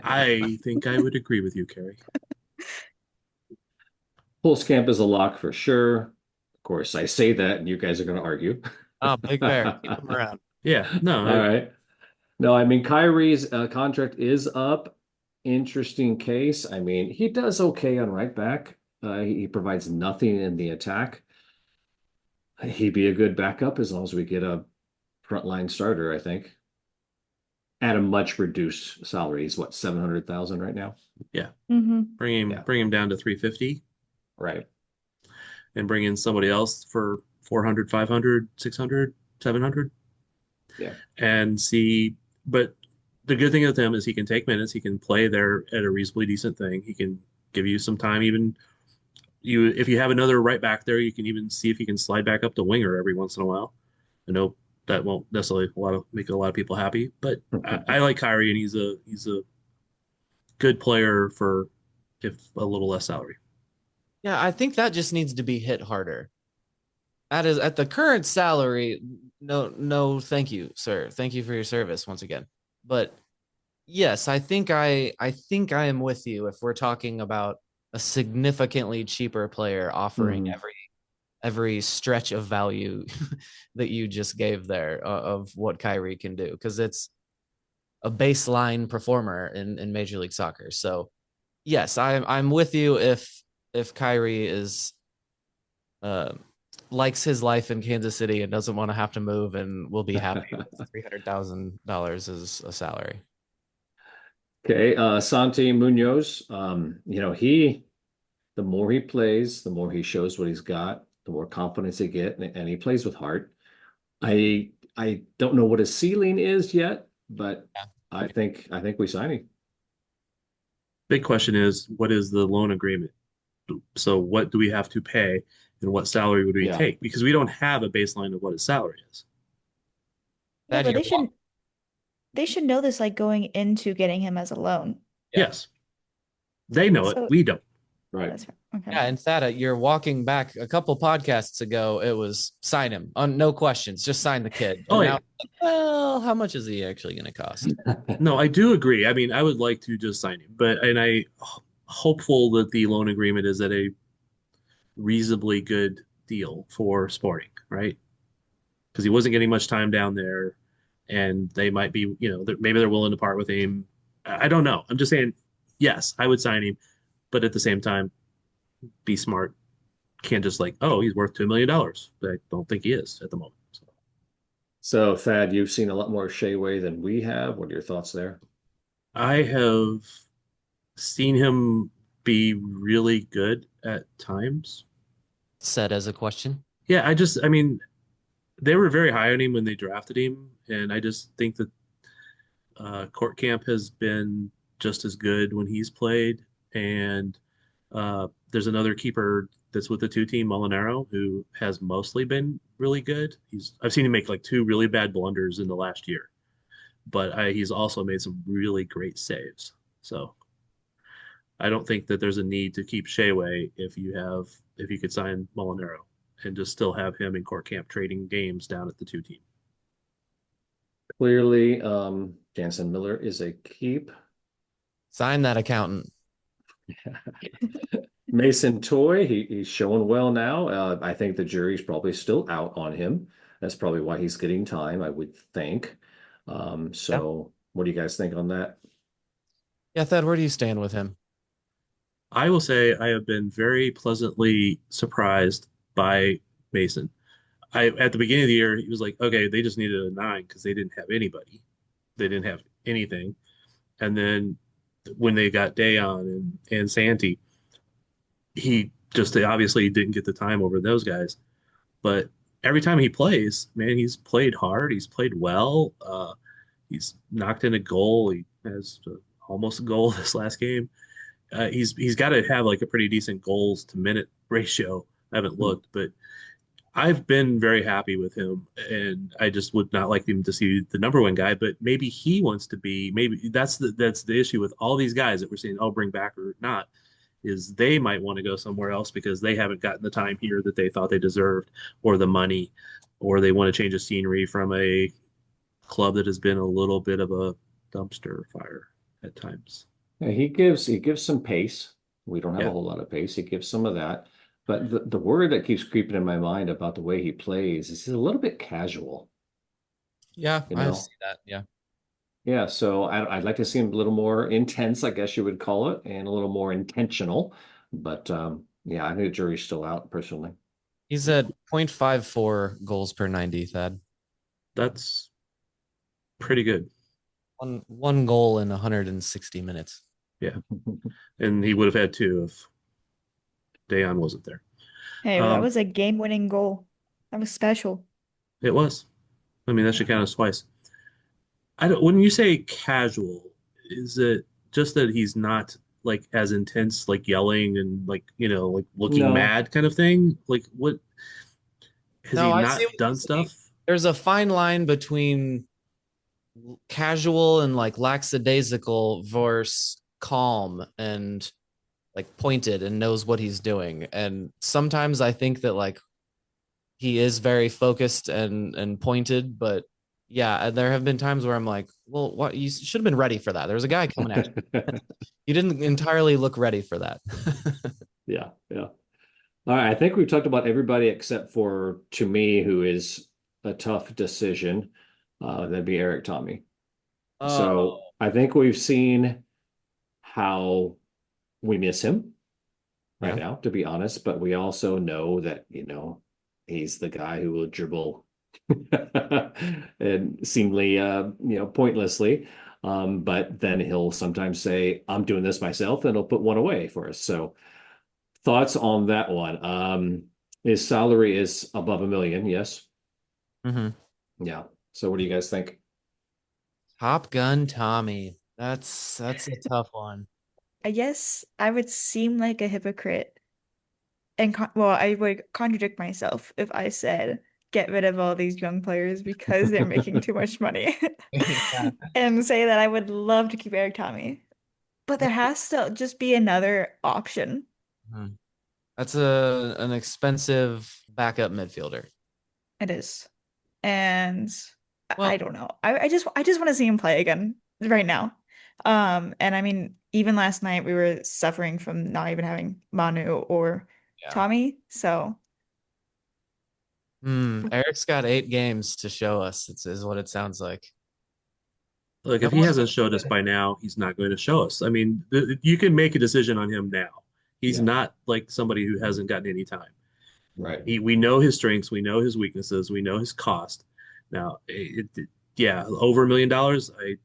I think I would agree with you, Carrie. Camp is a lock for sure. Of course, I say that, and you guys are going to argue. Oh, Big Bear, keep him around. Yeah, no, All right. No, Kyrie's contract is up. Interesting case. He does okay on right back. He provides nothing in the attack. He'd be a good backup as long as we get a frontline starter, I think. At a much reduced salary. He's what, 700,000 right now? yeah, Mm-hmm. Yeah. bring him down to 350 Right. and bring in somebody else for 400, 500, 600, 700 Yeah. and see. But the good thing with him is he can take minutes. He can play there at a reasonably decent thing. He can give you some time. Even if you have another right back there, you can even see if he can slide back up to winger every once in a while. I know that won't necessarily make a lot of people happy, but I like Kyrie, and he's a good player for if a little less salary. Yeah, I think that just needs to be hit harder. That is at the current salary. No, no, thank you, sir. Thank you for your service once again. But yes, I think I am with you if we're talking about a significantly cheaper player offering Mhm. every stretch of value that you just gave there of what Kyrie can do, because it's a baseline performer in Major League Soccer. So yes, I'm with you if Kyrie is uh, likes his life in Kansas City and doesn't want to have to move and will be happy with $300,000 as a salary. Okay, Santi Munoz. The more he plays, the more he shows what he's got, the more confidence he get, and he plays with heart. I don't know what his ceiling is yet, but Yeah. I think we sign him. Big question is, what is the loan agreement? So what do we have to pay, and what salary would we Yeah. take? Because we don't have a baseline of what his salary is. Yeah, That but you're they should know this like going into getting him as a loan. Yeah. Yes, they know it. So We don't. Right. that's right. Okay. Yeah, and Thada, you're walking back a couple podcasts ago. It was sign him on no questions, just sign the kid. And Oh, now, yeah. well, how much is he actually going to cost? No, I do agree. I mean, I would like to just sign him, and I hopeful that the loan agreement is at a reasonably good deal for Sporting. right? Because he wasn't getting much time down there, and they might be, maybe they're willing to part with him. I don't know. I'm just saying, yes, I would sign him, but at the same time, be smart. Can't just like, oh, he's worth $2 million. I don't think he is at the moment. So, Thad, you've seen a lot more Shayway than we have. What are your thoughts there? I have seen him be really good at times. Said as a question. Yeah, I mean, they were very high on him when they drafted him, and I just think that Court Camp has been just as good when he's played. And there's another keeper that's with the two team, Molinaro, who has mostly been really good. I've seen him make like two really bad blunders in the last year, but he's also made some really great saves. So I don't think that there's a need to keep Shayway if you could sign Molinaro and just still have him in Court Camp trading games down at the two team. Clearly, Jansen Miller is a keep. Sign that accountant. Mason Toy, he's showing well now. I think the jury's probably still out on him. That's probably why he's getting time, I would think. So what do you guys think on that? Yeah, Thad, where do you stand with him? I will say I have been very pleasantly surprised by Mason. I At the beginning of the year, he was like, okay, they just needed a 9 because they didn't have anybody. They didn't have anything. And then when they got Dayon and Santi, he just obviously didn't get the time over those guys. But every time he plays, man, he's played hard. He's played well. He's knocked in a goal. He has almost a goal this last game. He's got to have like a pretty decent goals to minute ratio. I haven't looked, but I've been very happy with him, and I just would not like him to see the number one guy. But maybe he wants to be. Maybe that's the issue with all these guys that we're saying, oh, bring back or not, is they might want to go somewhere else because they haven't gotten the time here that they thought they deserved, or the money, or they want to change the scenery from a club that has been a little bit of a dumpster fire at times. Yeah, he gives some pace. We don't have a Yeah. whole lot of pace. He gives some of that. But the word that keeps creeping in my mind about the way he plays is he's a little bit casual, Yeah, you I know? see that. Yeah. Yeah, so I'd like to see him a little more intense, I guess you would call it, and a little more intentional. But yeah, I think the jury's still out personally. He's at 0.54 goals per 90, Thad. That's pretty good. One goal in 160 minutes. Yeah. And he would have had two if Dayon wasn't there. Hey, that Um, was a game-winning goal. That was special. it was. I mean, that should count as twice. I don't. When you say casual, is it just that he's not like as intense, like yelling and like like looking No, mad kind of thing? Like what has he No, I see not what you're done saying. stuff? There's a fine line between casual and like lackadaisical versus calm and like pointed and knows what he's doing. And sometimes I think that like he is very focused and pointed, but yeah, there have been times where I'm like, well, what you should have been ready for that. There's a guy coming at you. You didn't entirely look ready for that. yeah, yeah. All right, I think we've talked about everybody except for, to me, who is a tough decision. That'd be Eric Tommy. So Oh, I think we've seen how we miss him right yeah. now, to be honest, but we also know that, he's the guy who will dribble and seemingly, pointlessly. But then he'll sometimes say, I'm doing this myself, and he'll put one away for us. So thoughts on that one? His salary is above $1 million, yes. Mm-hmm. Yeah. So what do you guys think? Top Gun Tommy. That's a tough one. I guess I would seem like a hypocrite and well, I would contradict myself if I said get rid of all these young players because they're making too much money Yeah. and say that I would love to keep Eric Tommy. But there has to just be another option. Mhm. That's an expensive backup midfielder. It is. And I Well, don't know. I just want to see him play again right now. And I mean, even last night we were suffering from not even having Manu or yeah. Tommy. So Eric's got 8 games to show us. Is what it sounds like. Look, No if he one. hasn't showed us by now, he's not going to show us. I mean, you can make a decision on him now. He's Yeah. not like somebody who hasn't gotten any time. Right. We know his strengths, we know his weaknesses, we know his cost. Now, yeah, over $1 million, I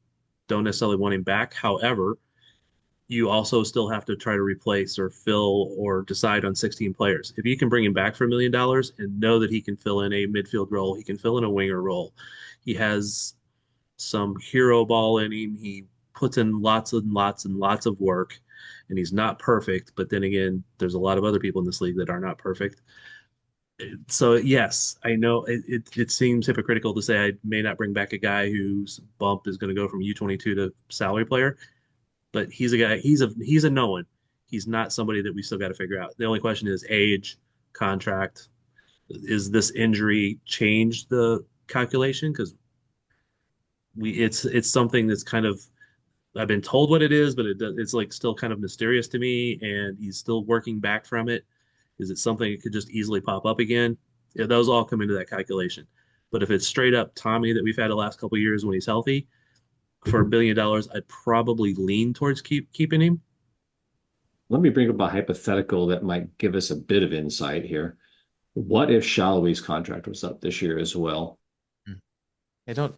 don't necessarily want him back. However, you also still have to try to replace or fill or decide on 16 players. If you can bring him back for $1 million and know that he can fill in a midfield role, he can fill in a winger role. He has some hero ball in him. He puts in lots and lots and lots of work, and he's not perfect. But then again, there's a lot of other people in this league that are not perfect. So yes, I know it seems hypocritical to say I may not bring back a guy whose bump is going to go from U22 to salary player, but he's a guy. He's a known. He's not somebody that we still got to figure out. The only question is age, contract. Is this injury change the calculation? Because it's something that's kind of I've been told what it is, but it's like still kind of mysterious to me, and he's still working back from it. Is it something that could just easily pop up again? Yeah, those all come into that calculation. But if it's straight up Tommy that we've had the last couple of years when he's healthy, for $1 billion, I'd probably lean towards keeping him. Let me bring up a hypothetical that might give us a bit of insight here. What if Shallowy's contract was up this year as well? Hey, don't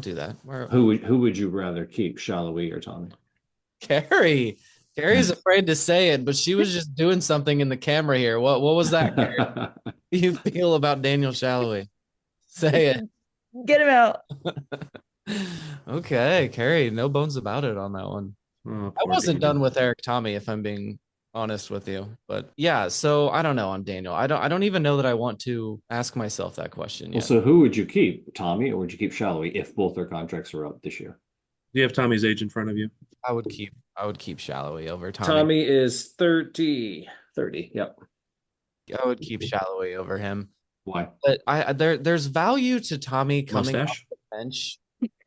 do that. Who would you rather keep, Shallowy or Tommy? Carrie? Carrie's afraid to say it, but she was just doing something in the camera here. What was that, Carrie? How do you feel about Daniel Shallowy? Say it. Get him out. Okay, Carrie, no bones about it on that one. Oh, I poor wasn't Daniel. done with Eric Tommy, if I'm being honest with you. But yeah, so I don't know on Daniel. I don't even know that I want to ask myself that question Well, yet. so who would you keep, Tommy, or would you keep Shallowy if both their contracts are up this year? Do you have Tommy's age in front of you? I would keep Shallowy over Tommy. Tommy is 30. 30. Yep. I would keep Shallowy over him. Why? But there's value to Tommy coming off Mustache?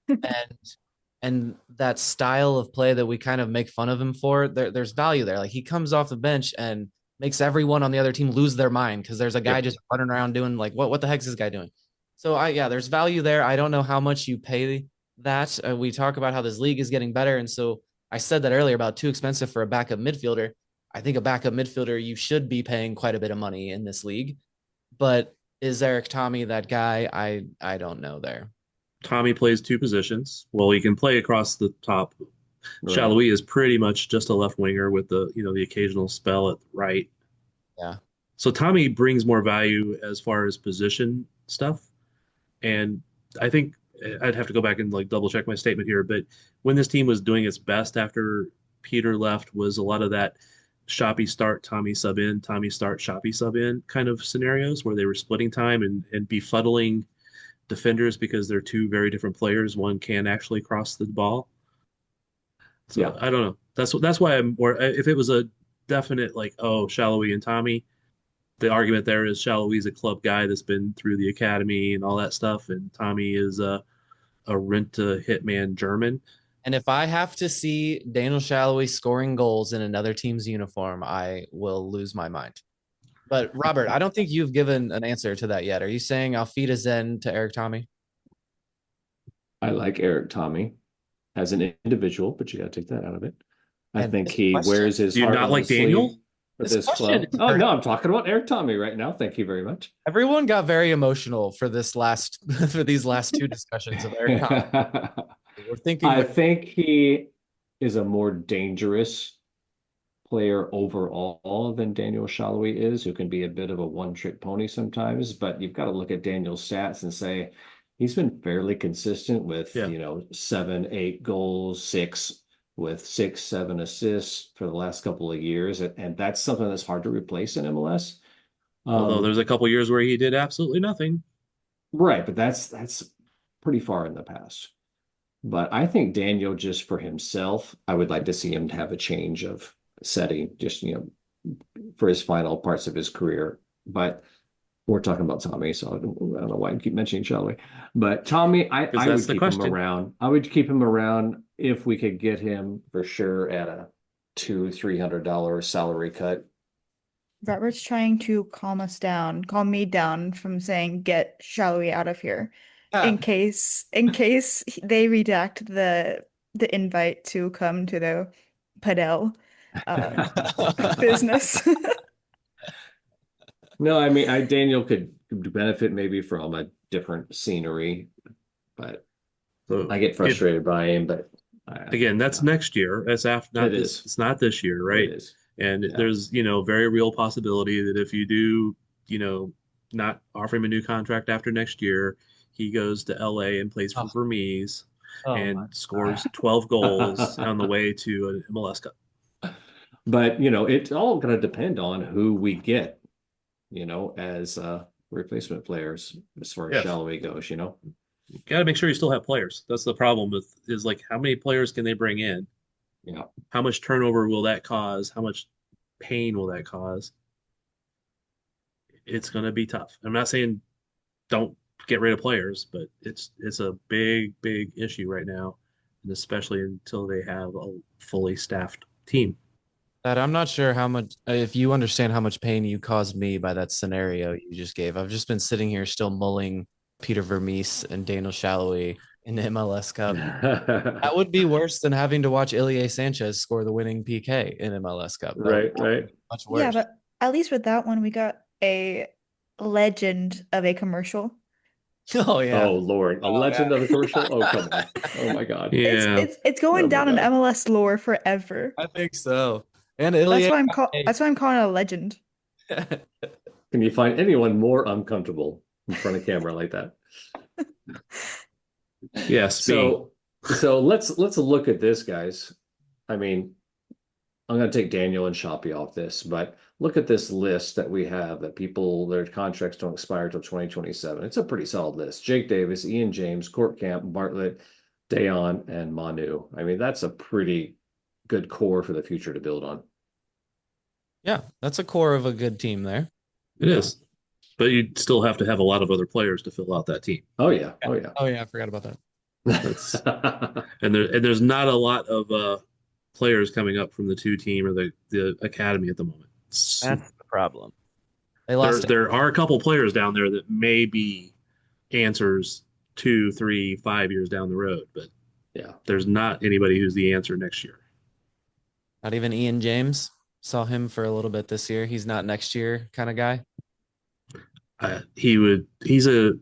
the bench and that style of play that we kind of make fun of him for. There's value there. Like he comes off the bench and makes everyone on the other team lose their mind because there's a guy just running around doing like what the heck is this guy doing? So there's value there. I don't know how much you pay that. We talk about how this league is getting better, and so I said that earlier about too expensive for a backup midfielder. I think a backup midfielder you should be paying quite a bit of money in this league, but is Eric Tommy that guy? I don't know there. Tommy plays two positions. Well, he can play across the top. Right. Shallowy is pretty much just a left winger with the occasional spell at the right. Yeah. So Tommy brings more value as far as position stuff. And I think I'd have to go back and like double check my statement here, but when this team was doing its best after Peter left was a lot of that Shoppy start, Tommy sub in, Tommy start, Shoppy sub in kind of scenarios where they were splitting time and befuddling defenders because they're two very different players. One can actually cross the ball. So Yeah. I don't know. That's why I'm more. If it was a definite like, oh, Shallowy and Tommy, the argument there is Shallowy's a club guy that's been through the academy and all that stuff, and Tommy is a rent to hitman German. And if I have to see Daniel Shallowy scoring goals in another team's uniform, I will lose my mind. But Robert, I don't think you've given an answer to that yet. Are you saying Auf Wiedersehen to Eric Tommy? I like Eric Tommy as an individual, but you got to take that out of it. I And think this he question- wears his Do you heart not on like his Daniel? sleeve for This this question club. is Oh very- no, I'm talking about Eric Tommy right now. Thank you very much. Everyone got very emotional for this last for these last two discussions of Eric Tommy. We're thinking I think he is a more dangerous player overall than Daniel Shalhoub is, who can be a bit of a one-trick pony sometimes. But you've got to look at Daniel's stats and say he's been fairly consistent with 7, 8 goals, 6 with 6, 7 assists for the last couple of years, and that's something that's hard to replace in MLS. Although there's a couple years where he did absolutely nothing. Right, but that's pretty far in the past. But I think Daniel, just for himself, I would like to see him have a change of setting, just for his final parts of his career. But we're talking about Tommy, so I don't know why I keep mentioning Shelby. But Tommy, I would keep him around. I would keep him around if we could get him for sure at a $200-300 salary cut. Robert's trying to calm me down from saying get Shallowy out of here Ah. in case they redact the invite to come to the Padel business. No, I mean, Daniel could benefit maybe from a different scenery, but So I get if frustrated by him. But again, that's next year. That's after not it this. is. It's not this year, It right? is. And Yeah. there's, very real possibility that if you do, not offer him a new contract after next year, he goes to LA and plays for Oh, Vermees oh my and scores 12 goals on the way to an MLS Cup. But it's all going to depend on who we get, as replacement players as far as Yes. Shalloway goes. You got to make sure you still have players. That's the problem with is like how many players can they bring in? Yeah. How much turnover will that cause? How much pain will that cause? It's going to be tough. I'm not saying don't get rid of players, but it's a big issue right now, and especially until they have a fully staffed team. That I'm not sure how much, if you understand how much pain you caused me by that scenario you just gave. I've just been sitting here still mulling Peter Vermees and Daniel Shallowy in the MLS Cup. That would be worse than having to watch Ilie Sanchez score the winning PK in MLS Cup. That would Right. be much worse. Yeah, but at least with that one, we got a legend of a commercial. Oh yeah. Oh Lord, a legend of a commercial. Oh come on. Oh my God. Yeah, It's going Oh my down in God. MLS lore forever. I think so. And That's Ilie. why I'm calling it a legend. Can you find anyone more uncomfortable in front of camera like that? yes. So let's look at this, guys. I mean, I'm going to take Daniel and Shoppy off this, but look at this list that we have that people, their contracts don't expire till 2027. It's a pretty solid list. Jake Davis, Ian James, Court Camp, Bartlett, Dayon, and Manu. I mean, that's a pretty good core for the future to build on. Yeah, that's a core of a good team there. It is, but you still have to have a lot of other players to fill out that team. Oh yeah. Oh yeah. Oh yeah, I forgot about that. And there's not a lot of players coming up from the two team or the academy at the moment. That's the problem. They lost. There are a couple players down there that may be answers 2, 3, 5 years down the road, but Yeah. there's not anybody who's the answer next year. Not even Ian James. Saw him for a little bit this year. He's not next year kind of guy. He's a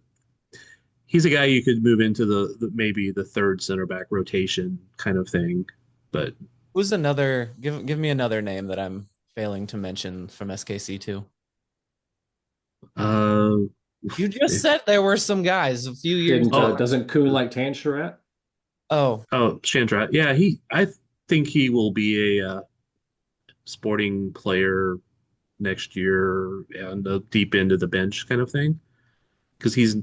guy you could move into the maybe the third center back rotation kind of thing, but Who's another? Give me another name that I'm failing to mention from SKC too. You just said there were some guys a few years ago. Doesn't Kuhn like Tancherat? Oh, Shantrat. Yeah, I think he will be a sporting player next year and the deep end of the bench kind of thing. Because he's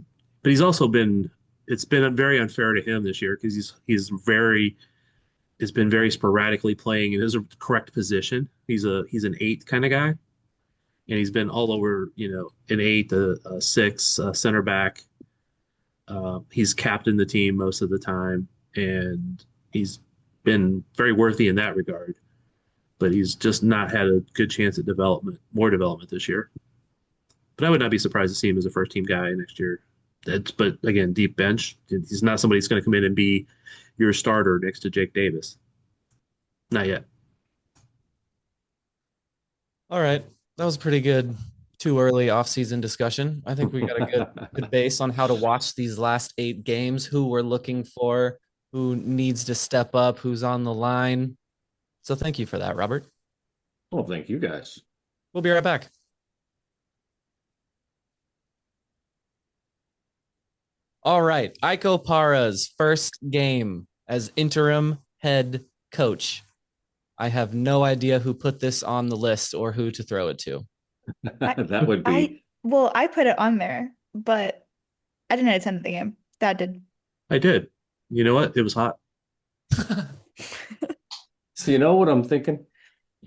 also been. It's been very unfair to him this year because has been very sporadically playing in his correct position. He's an 8 kind of guy, and he's been all over. An 8, a 6, a center back. He's captained the team most of the time, and he's been very worthy in that regard. But he's just not had a good chance at more development this year. But I would not be surprised to see him as a first team guy next year. But again, deep bench. He's not somebody who's going to come in and be your starter next to Jake Davis. Not yet. all right. That was pretty good. Too early off-season discussion. I think we got a good base on how to watch these last 8 games, who we're looking for, who needs to step up, who's on the line. So thank you for that, Robert. Oh, thank you guys. We'll be right back. All right. Iko Para's first game as interim head coach. I have no idea who put this on the list or who to throw it to. That would be. I put it on there, but I didn't attend the game. Dad did. I did. You know what? It was hot. So you know what I'm thinking?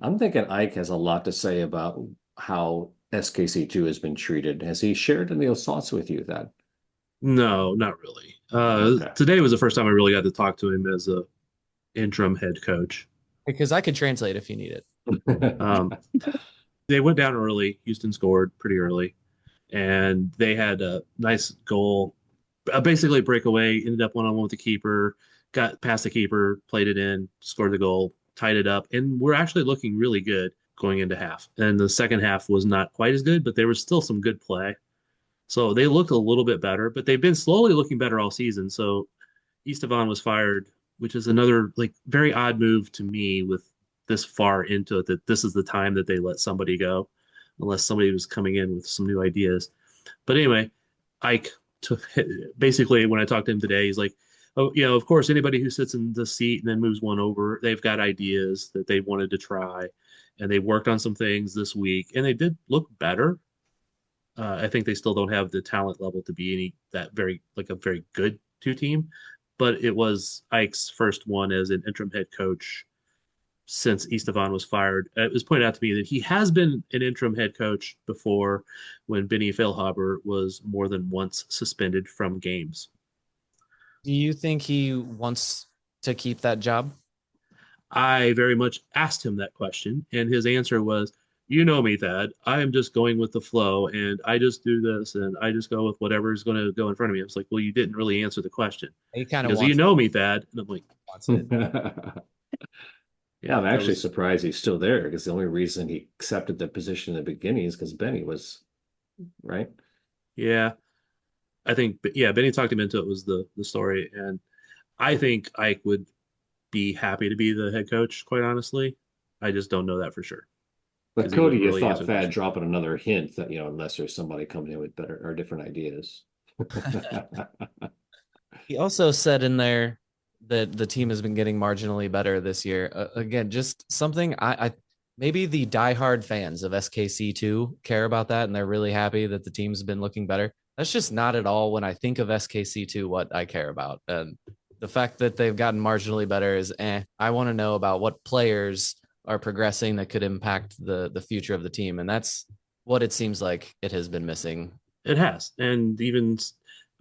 I'm thinking Ike has a lot to say about how SKC2 has been treated. Has he shared any of those thoughts with you, that? No, not really. Okay. Today was the first time I really got to talk to him as a interim head coach. Because I could translate if you need it. They went down early. Houston scored pretty early, and they had a nice goal, basically a breakaway. Ended up 1-on-1 with the keeper, got past the keeper, played it in, scored the goal, tied it up, and we're actually looking really good going into half. And the second half was not quite as good, but there was still some good play. So they looked a little bit better, but they've been slowly looking better all season. So Estevan was fired, which is another like very odd move to me with this far into it, that this is the time that they let somebody go, unless somebody was coming in with some new ideas. But anyway, Ike took basically when I talked to him today, he's like, oh, of course, anybody who sits in the seat and then moves one over, they've got ideas that they wanted to try, and they worked on some things this week, and they did look better. I think they still don't have the talent level to be a very good two team, but it was Ike's first one as an interim head coach since Estevan was fired. It was pointed out to me that he has been an interim head coach before when Benny Feilhaber was more than once suspended from games. Do you think he wants to keep that job? I very much asked him that question, and his answer was, "You know me, Thad. I am just going with the flow, and I just do this, and I just go with whatever is going to go in front of me." I was like, "Well, you didn't really answer the question." He kind of Because wants you know me, Thad, and I'm like, wants it. Yeah, I'm actually surprised he's still there because the only reason he accepted the position in the beginning is because Benny was, right? Yeah, I think, yeah, Benny talked him into it was the story, and I think Ike would be happy to be the head coach. Quite honestly, I just don't know that for sure. But 'Cause he wouldn't Cody, you really thought answer the Thad question. dropping another hint that, unless there's somebody coming in with better or different ideas. He also said in there that the team has been getting marginally better this year. Again, just something I maybe the diehard fans of SKC2 care about that, and they're really happy that the team's been looking better. That's just not at all when I think of SKC2 what I care about. And the fact that they've gotten marginally better is I want to know about what players are progressing that could impact the future of the team. And that's what it seems like it has been missing. It has, and even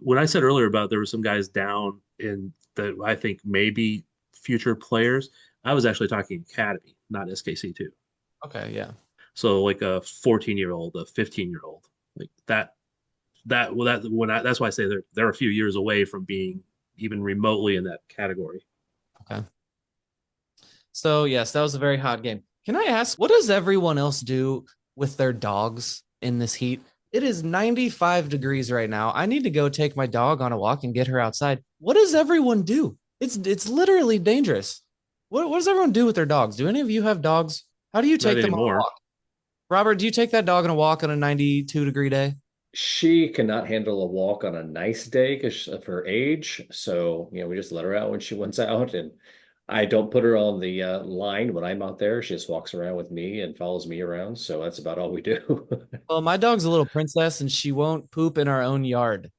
when I said earlier about there were some guys down in that I think maybe future players, I was actually talking academy, not SKC2. Okay, yeah. So like a 14-year-old, a 15-year-old, like that. That's why I say they're a few years away from being even remotely in that category. Okay. So yes, that was a very hot game. Can I ask, what does everyone else do with their dogs in this heat? It is 95 degrees right now. I need to go take my dog on a walk and get her outside. What does everyone do? It's literally dangerous. What does everyone do with their dogs? Do any of you have dogs? How do you take Not them on a anymore. walk? Robert, do you take that dog on a walk on a 92-degree day? She cannot handle a walk on a nice day because of her age. So, we just let her out when she wants out. And I don't put her on the line when I'm out there. She just walks around with me and follows me around. So that's about all we do. Well, my dog's a little princess and she won't poop in our own yard.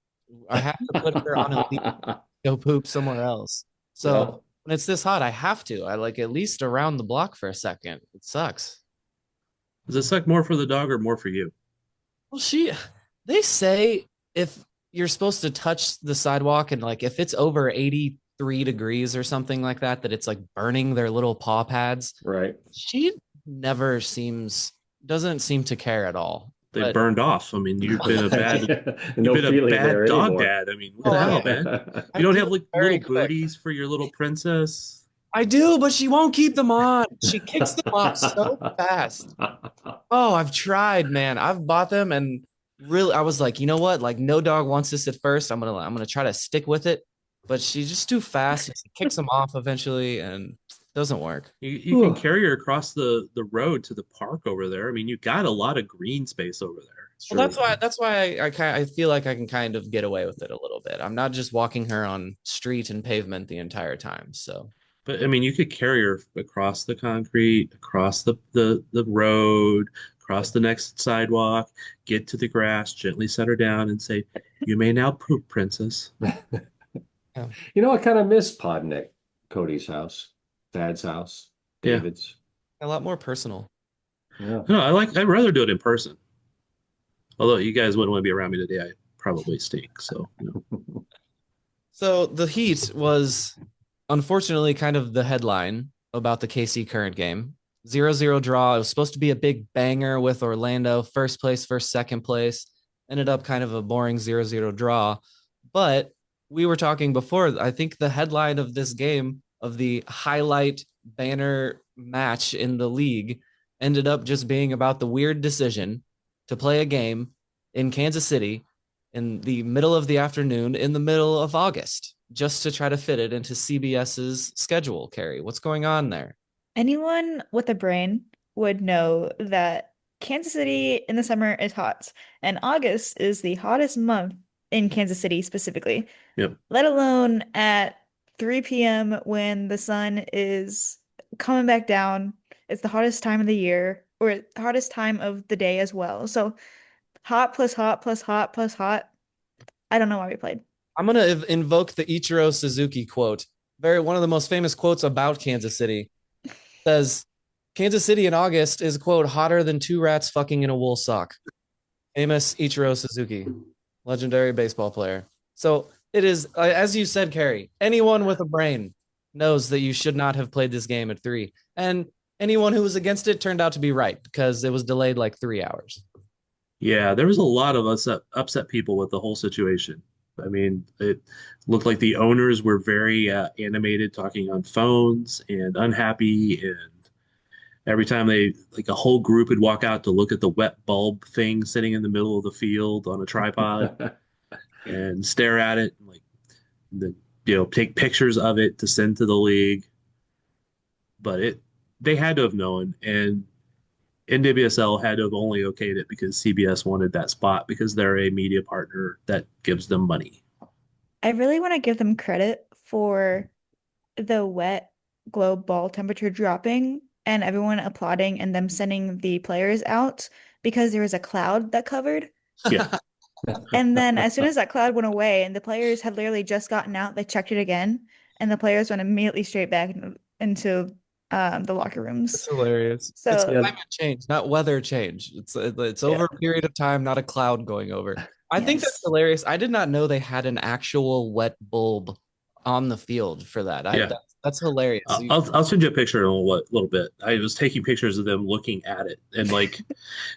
I have to put her on a leash, go poop somewhere else. So Well, when it's this hot, I have to. I like at least around the block for a second. It sucks. Does it suck more for the dog or more for you? Well, they say if you're supposed to touch the sidewalk and like if it's over 83 degrees or something like that, that it's like burning their little paw pads. right. She never doesn't seem to care at all. They But burned off. I mean, you've been a bad No you've been a feeling bad there dog anymore. dad. I mean, what Oh, the hell, yeah. man? I You don't do have like very little quick. birdies for your little princess? I do, but she won't keep them on. She kicks them off so fast. Oh, I've tried, man. I've bought them and really I was like, you know what? Like no dog wants this at first. I'm gonna try to stick with it. But she's just too fast. She kicks them off eventually and it doesn't work. You can carry her across the road to the park over there. I mean, you got a lot of green space over there. Well, that's why I feel like I can kind of get away with it a little bit. I'm not just walking her on street and pavement the entire time. So But I mean, you could carry her across the concrete, across the road, across the next sidewalk, get to the grass, gently set her down, and say, "You may now poop, princess." I kind of miss Podnick, Cody's house, Thad's house, Yeah. David's. a lot more personal. Yeah. No, I'd rather do it in person. Although you guys wouldn't want to be around me today, I probably stink. So, So the Heat was unfortunately kind of the headline about the KC current game. 0-0 draw. It was supposed to be a big banger with Orlando, first place, first, second place. Ended up kind of a boring 0-0 draw. But we were talking before, I think the headline of this game, of the highlight banner match in the league, ended up just being about the weird decision to play a game in Kansas City in the middle of the afternoon in the middle of August, just to try to fit it into CBS's schedule. Carrie, what's going on there? Anyone with a brain would know that Kansas City in the summer is hot, and August is the hottest month in Kansas City specifically, Yep. let alone at 3 p.m. when the sun is coming back down. It's the hottest time of the year, or hottest time of the day as well. So hot plus hot plus hot plus hot. I don't know why we played. I'm gonna invoke the Ichiro Suzuki quote. One of the most famous quotes about Kansas City says, "Kansas City in August is quote hotter than two rats fucking in a wool sock." Famous Ichiro Suzuki, legendary baseball player. So it is, as you said, Carrie. Anyone with a brain knows that you should not have played this game at 3, and anyone who was against it turned out to be right because it was delayed like 3 hours. Yeah, there was a lot of upset people with the whole situation. I mean, it looked like the owners were very animated, talking on phones and unhappy. And every time like a whole group would walk out to look at the wet bulb thing sitting in the middle of the field on a tripod and stare at it, and like take pictures of it to send to the league. But they had to have known, and NWSL had to have only okayed it because CBS wanted that spot because they're a media partner that gives them money. I really want to give them credit for the wet globe ball temperature dropping and everyone applauding and them sending the players out because there was a cloud that covered. Yeah. And then as soon as that cloud went away and the players had literally just gotten out, they checked it again, and the players went immediately straight back into the locker It's rooms. hilarious. It's So climate change, not weather change. It's over a period of time, not a cloud going over. I think that's yes. hilarious. I did not know they had an actual wet bulb on the field for that. Yeah. That's hilarious. I'll send you a picture in a little bit. I was taking pictures of them looking at it, and like,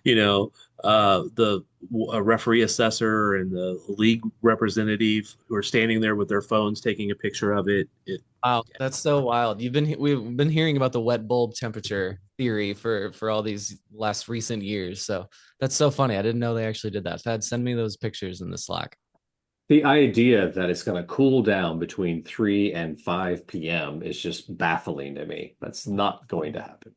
the referee assessor and the league representative who are standing there with their phones taking a picture of it. Wow, that's so wild. We've been hearing about the wet bulb temperature theory for all these last recent years. So that's so funny. I didn't know they actually did that. Thad, send me those pictures in the Slack. The idea that it's going to cool down between 3 and 5 p.m. is just baffling to me. That's not going to happen.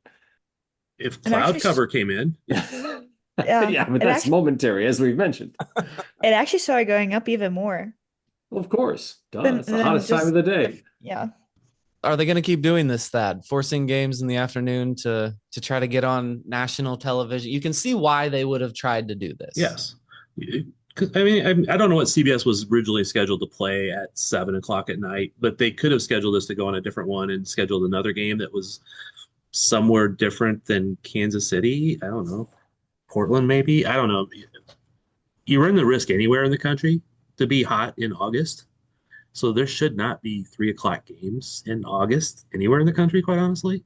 If And cloud actually, cover came in, yeah, Yeah, but it that's actually momentary, as we've mentioned. it actually started going up even more Well, of course. Duh, than it's the hottest time of the day. yeah. Are they going to keep doing this, Thad? Forcing games in the afternoon to try to get on national television? You can see why they would have tried to do this. yes. 'Cause, I mean, I don't know what CBS was originally scheduled to play at 7 o'clock at night, but they could have scheduled us to go on a different one and scheduled another game that was somewhere different than Kansas City. I don't know. Portland, maybe. I don't know. You run the risk anywhere in the country to be hot in August. So there should not be 3 o'clock games in August anywhere in the country, quite honestly.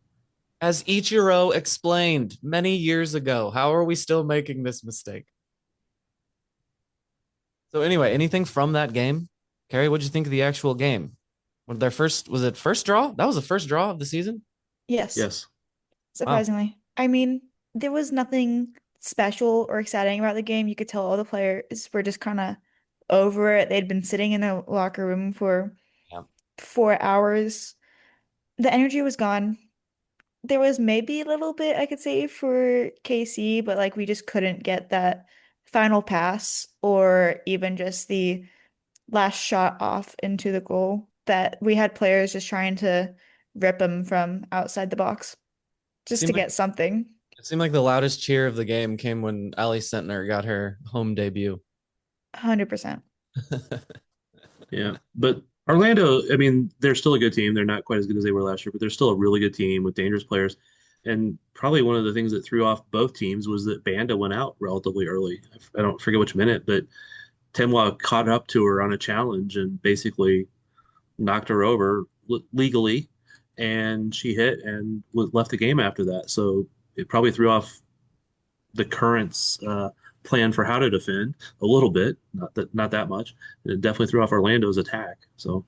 As Ichiro explained many years ago, how are we still making this mistake? So anyway, anything from that game? Carrie, what'd you think of the actual game? Was it first draw? That was the first draw of the season? Yes. Yes. Wow. Surprisingly. I mean, there was nothing special or exciting about the game. You could tell all the players were just kind of over it. They'd been sitting in the locker room for Yeah. 4 hours. The energy was gone. There was maybe a little bit I could say for KC, but like we just couldn't get that final pass or even just the last shot off into the goal that we had players just trying to rip them from outside the box just to Seemed like get something. it seemed like the loudest cheer of the game came when Ali Sentner got her home debut. 100%. Yeah. But Orlando, I mean, they're still a good team. They're not quite as good as they were last year, but they're still a really good team with dangerous players. And probably one of the things that threw off both teams was that Banda went out relatively early. I don't forget which minute, but Timwa caught up to her on a challenge and basically knocked her over legally. and she hit and was left the game after that. So it probably threw off the Currents' plan for how to defend a little bit, not that much. It definitely threw off Orlando's attack. So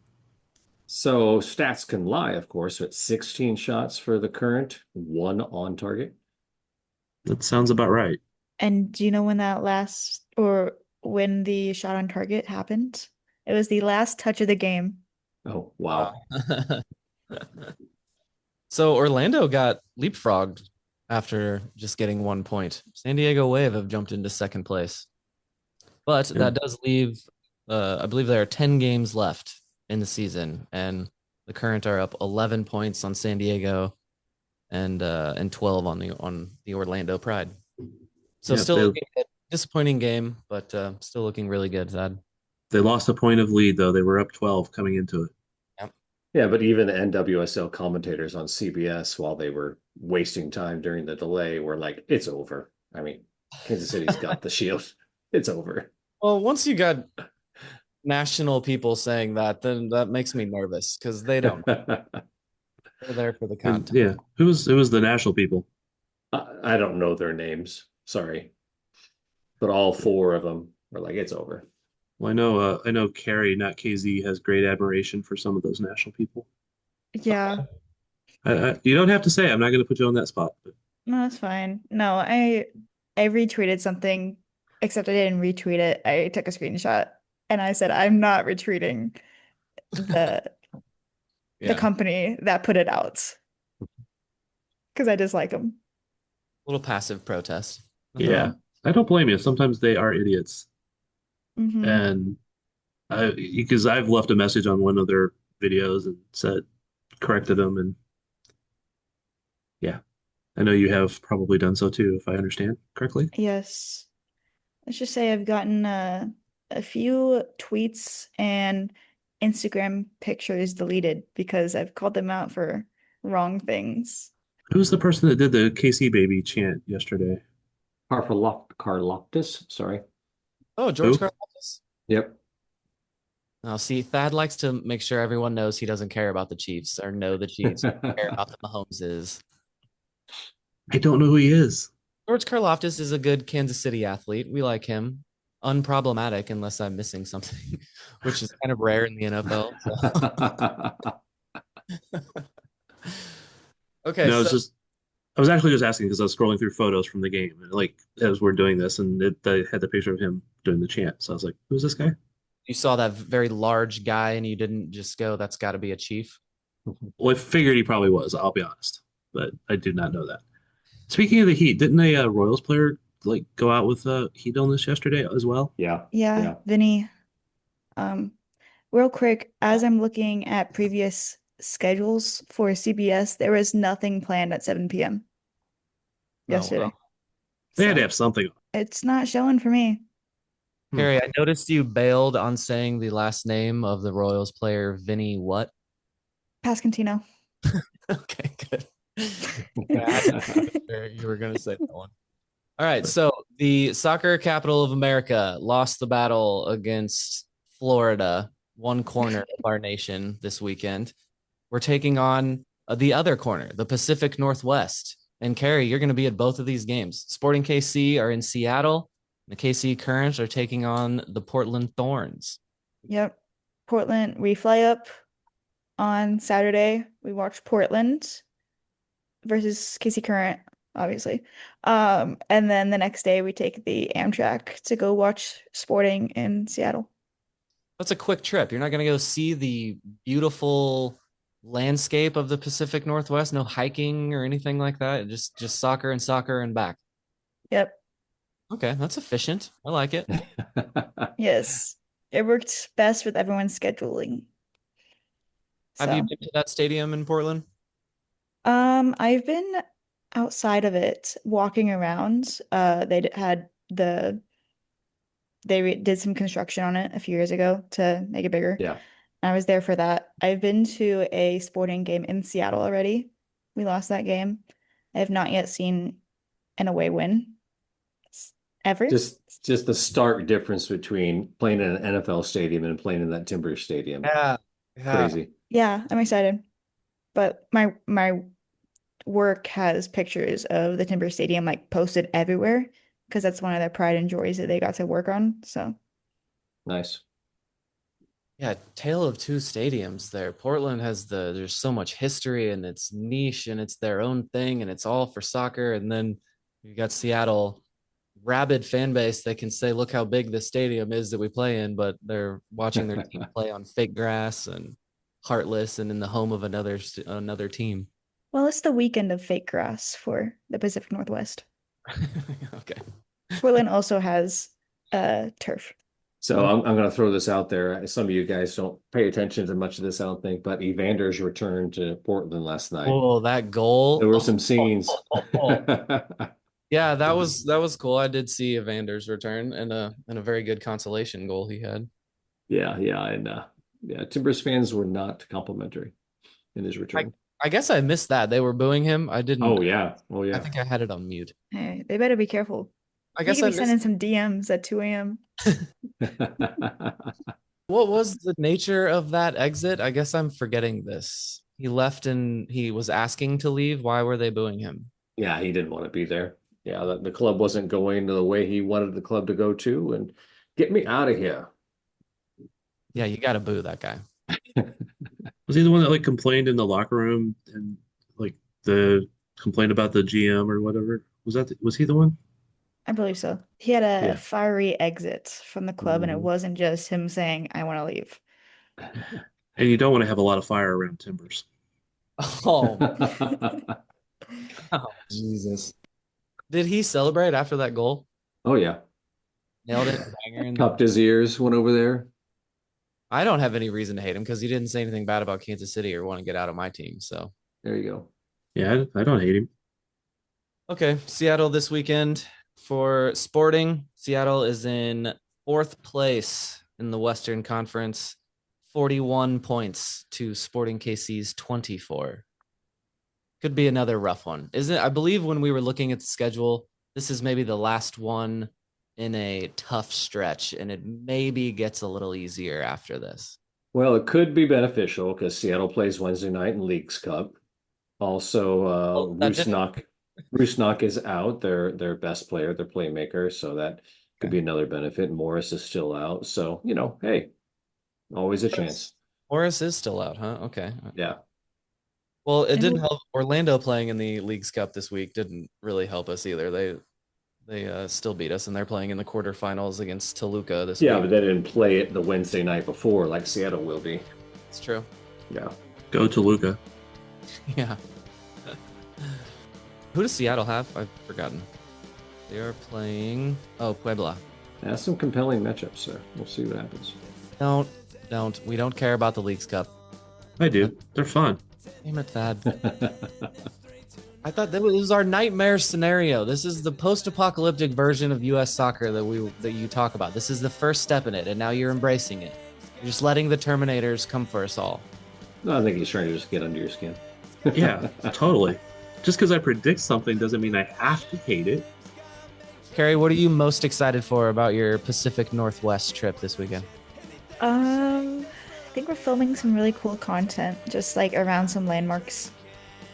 So stats can lie, of course. So it's 16 shots for the Current, one on target. that sounds about right. And do you know when that last or when the shot on target happened? It was the last touch of the game. Oh, wow. So Orlando got leapfrogged after just getting 1 point. San Diego Wave have jumped into second place. But that does leave, I believe there are 10 games left in the season, and the Current are up 11 points on San Diego and 12 on the Orlando Pride. So Yeah, still looking at disappointing game, but still looking really good, Thad. they lost a point of lead though. They were up 12 coming into it. Yeah, but even the NWSL commentators on CBS, while they were wasting time during the delay, were like, it's over. I mean, Kansas City's got the shield. It's over. Well, once you got national people saying that, then that makes me nervous because they don't. They're there for the And content. yeah, it was the national people. I don't know their names. Sorry. But all four of them were like, it's over. Well, I know Carrie, not KZ, has great admiration for some of those national people. Yeah, You don't have to say. I'm not going to put you on that spot. But no, that's fine. No, I retweeted something, except I didn't retweet it. I took a screenshot and I said I'm not retweeting the Yeah, company that put it out because I dislike them. little passive protest. yeah, I don't blame you. Sometimes they are idiots, Hmm. and because I've left a message on one of their videos and said corrected them, and yeah, I know you have probably done so too, if I understand correctly. Yes. Let's just say I've gotten a few tweets and Instagram pictures deleted because I've called them out for wrong things. Who's the person that did the KC baby chant yesterday? Karloftis, sorry. Oh, George Who? Karlaftis. Yep. Now, see, Thad likes to make sure everyone knows he doesn't care about the Chiefs or know the Chiefs, care about the Mahomeses. I don't know who he is. George Karlaftis is a good Kansas City athlete. We like him. Unproblematic unless I'm missing something, which is kind of rare in the NFL. Okay, No, so I was actually just asking because I was scrolling through photos from the game, and like as we're doing this, and I had the picture of him doing the chant. So I was like, "Who's this guy?" you saw that very large guy and you didn't just go, that's got to be a Chief. Well, I figured he probably was. I'll be honest, but I did not know that. Speaking of the Heat, didn't a Royals player like go out with heat illness yesterday as well? Yeah. Yeah, Vinny. Um, Real quick, as I'm looking at previous schedules for CBS, there was nothing planned at 7 p.m. Oh, yesterday. They had to So have something. it's not showing for me. Harry, I noticed you bailed on saying the last name of the Royals player, Vinny what? Pascantino. Okay, good. Yeah, I didn't know you were going to say that one. All right, so the soccer capital of America lost the battle against Florida, one corner of our nation this weekend. We're taking on the other corner, the Pacific Northwest. And Carrie, you're going to be at both of these games. Sporting KC are in Seattle. The KC Currents are taking on the Portland Thorns. Yep. Portland, we fly up on Saturday. We watch Portland versus KC Current, obviously. And then the next day we take the Amtrak to go watch Sporting in Seattle. That's a quick trip. You're not going to go see the beautiful landscape of the Pacific Northwest, no hiking or anything like that. Just soccer and back. Yep. Okay, that's efficient. I like it. Yes. It worked best with everyone's scheduling. Have you So, been to that stadium in Portland? I've been outside of it walking around. Did some construction on it a few years ago to make it bigger. Yeah. I was there for that. I've been to a sporting game in Seattle already. We lost that game. I have not yet seen an away win ever. Just the stark difference between playing in an NFL stadium and playing in that Timber Stadium. Yeah. Crazy. Yeah, I'm excited. but my work has pictures of the Timber Stadium like posted everywhere because that's one of their pride and joys that they got to work on. So Nice. Yeah, tale of two stadiums there. Portland has there's so much history and it's niche and it's their own thing and it's all for soccer. And then you got Seattle, rabid fan base that can say, look how big the stadium is that we play in, but they're watching their team play on fake grass and heartless and in the home of another team. well, it's the weekend of fake grass for the Pacific Northwest. Okay. Portland also has turf. So I'm going to throw this out there. Some of you guys don't pay attention to much of this, I don't think, but Evander's returned to Portland last night. Oh, that goal. There were some scenes. Yeah, that was cool. I did see Evander's return and a very good consolation goal he had. Yeah, and Timbers fans were not complimentary in his return. I guess I missed that. They were booing him. I didn't. Oh yeah. I think I had it on mute. Hey, they better be careful. I guess He I could be sending some DMs at 2 a.m. What was the nature of that exit? I guess I'm forgetting this. He left and he was asking to leave. Why were they booing him? Yeah, he didn't want to be there. Yeah, the club wasn't going the way he wanted the club to go to, and get me out of here. Yeah, you got to boo that guy. Was he the one that like complained in the locker room and like the complaint about the GM or whatever? Was he the one? I believe so. He had a Yeah. fiery exit from the club, and it Mhm. wasn't just him saying, I want to leave. And you don't want to have a lot of fire around Timbers. Oh, oh, Jesus. Did he celebrate after that goal? Oh yeah, Nailed it. Banger in cupped his ears, went over there. I don't have any reason to hate him because he didn't say anything bad about Kansas City or want to get out of my team. So, There you go. Yeah, I don't hate him. okay. Seattle this weekend for Sporting. Seattle is in 4th place in the Western Conference, 41 points to Sporting KC's 24. Could be another rough one. Isn't it? I believe when we were looking at the schedule, this is maybe the last one in a tough stretch, and it maybe gets a little easier after this. Well, it could be beneficial because Seattle plays Wednesday night in Leagues Cup. Also, that didn't- Rusnak is out, their best player, their playmaker, so that could be another benefit. Morris is still out, so hey, always a chance. Morris is still out, huh? Okay. Yeah. Well, it And didn't who- help. Orlando playing in the Leagues Cup this week didn't really help us either. They still beat us, and they're playing in the quarterfinals against Toluca this Yeah, week. but they didn't play it the Wednesday night before like Seattle will be. It's true. Yeah. Go to Luca. Yeah. Who does Seattle have? I've forgotten. They are playing. Oh, Puebla. That's some compelling matchups there. We'll see what happens. Don't. We don't care about the Leagues Cup. I do. They're fun. Damn it, Thad. I thought that was our nightmare scenario. This is the post-apocalyptic version of U.S. soccer that you talk about. This is the first step in it, and now you're embracing it. You're just letting the Terminators come for us all. No, I think he's trying to just get under your skin. Yeah, totally. Just because I predict something doesn't mean I have to hate it. Carrie, what are you most excited for about your Pacific Northwest trip this weekend? I think we're filming some really cool content, just like around some landmarks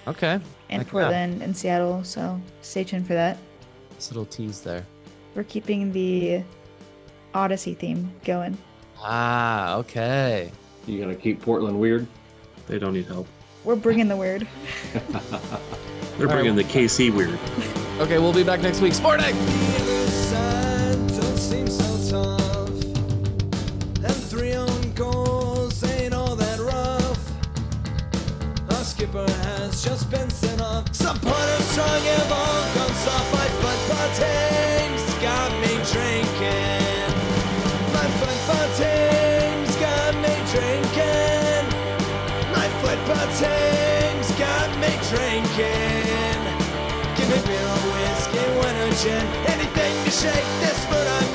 Okay. in Heck yeah. Portland and Seattle. So stay tuned for that. This little tease there. We're keeping the Odyssey theme going. Ah, okay. You gonna keep Portland weird? They don't need help. We're bringing the weird. They're All right. bringing the KC weird. Okay, we'll be back next week. Sporting! The other side don't seem so tough, and 3 own goals ain't all that rough. Our skipper has just been sent off. Supporters strong have all gone soft. My football team's got me drinking. My football team's got me drinking. My football team's got me drinking. Give me beer or whiskey, wine or gin, anything to shake this mood I'm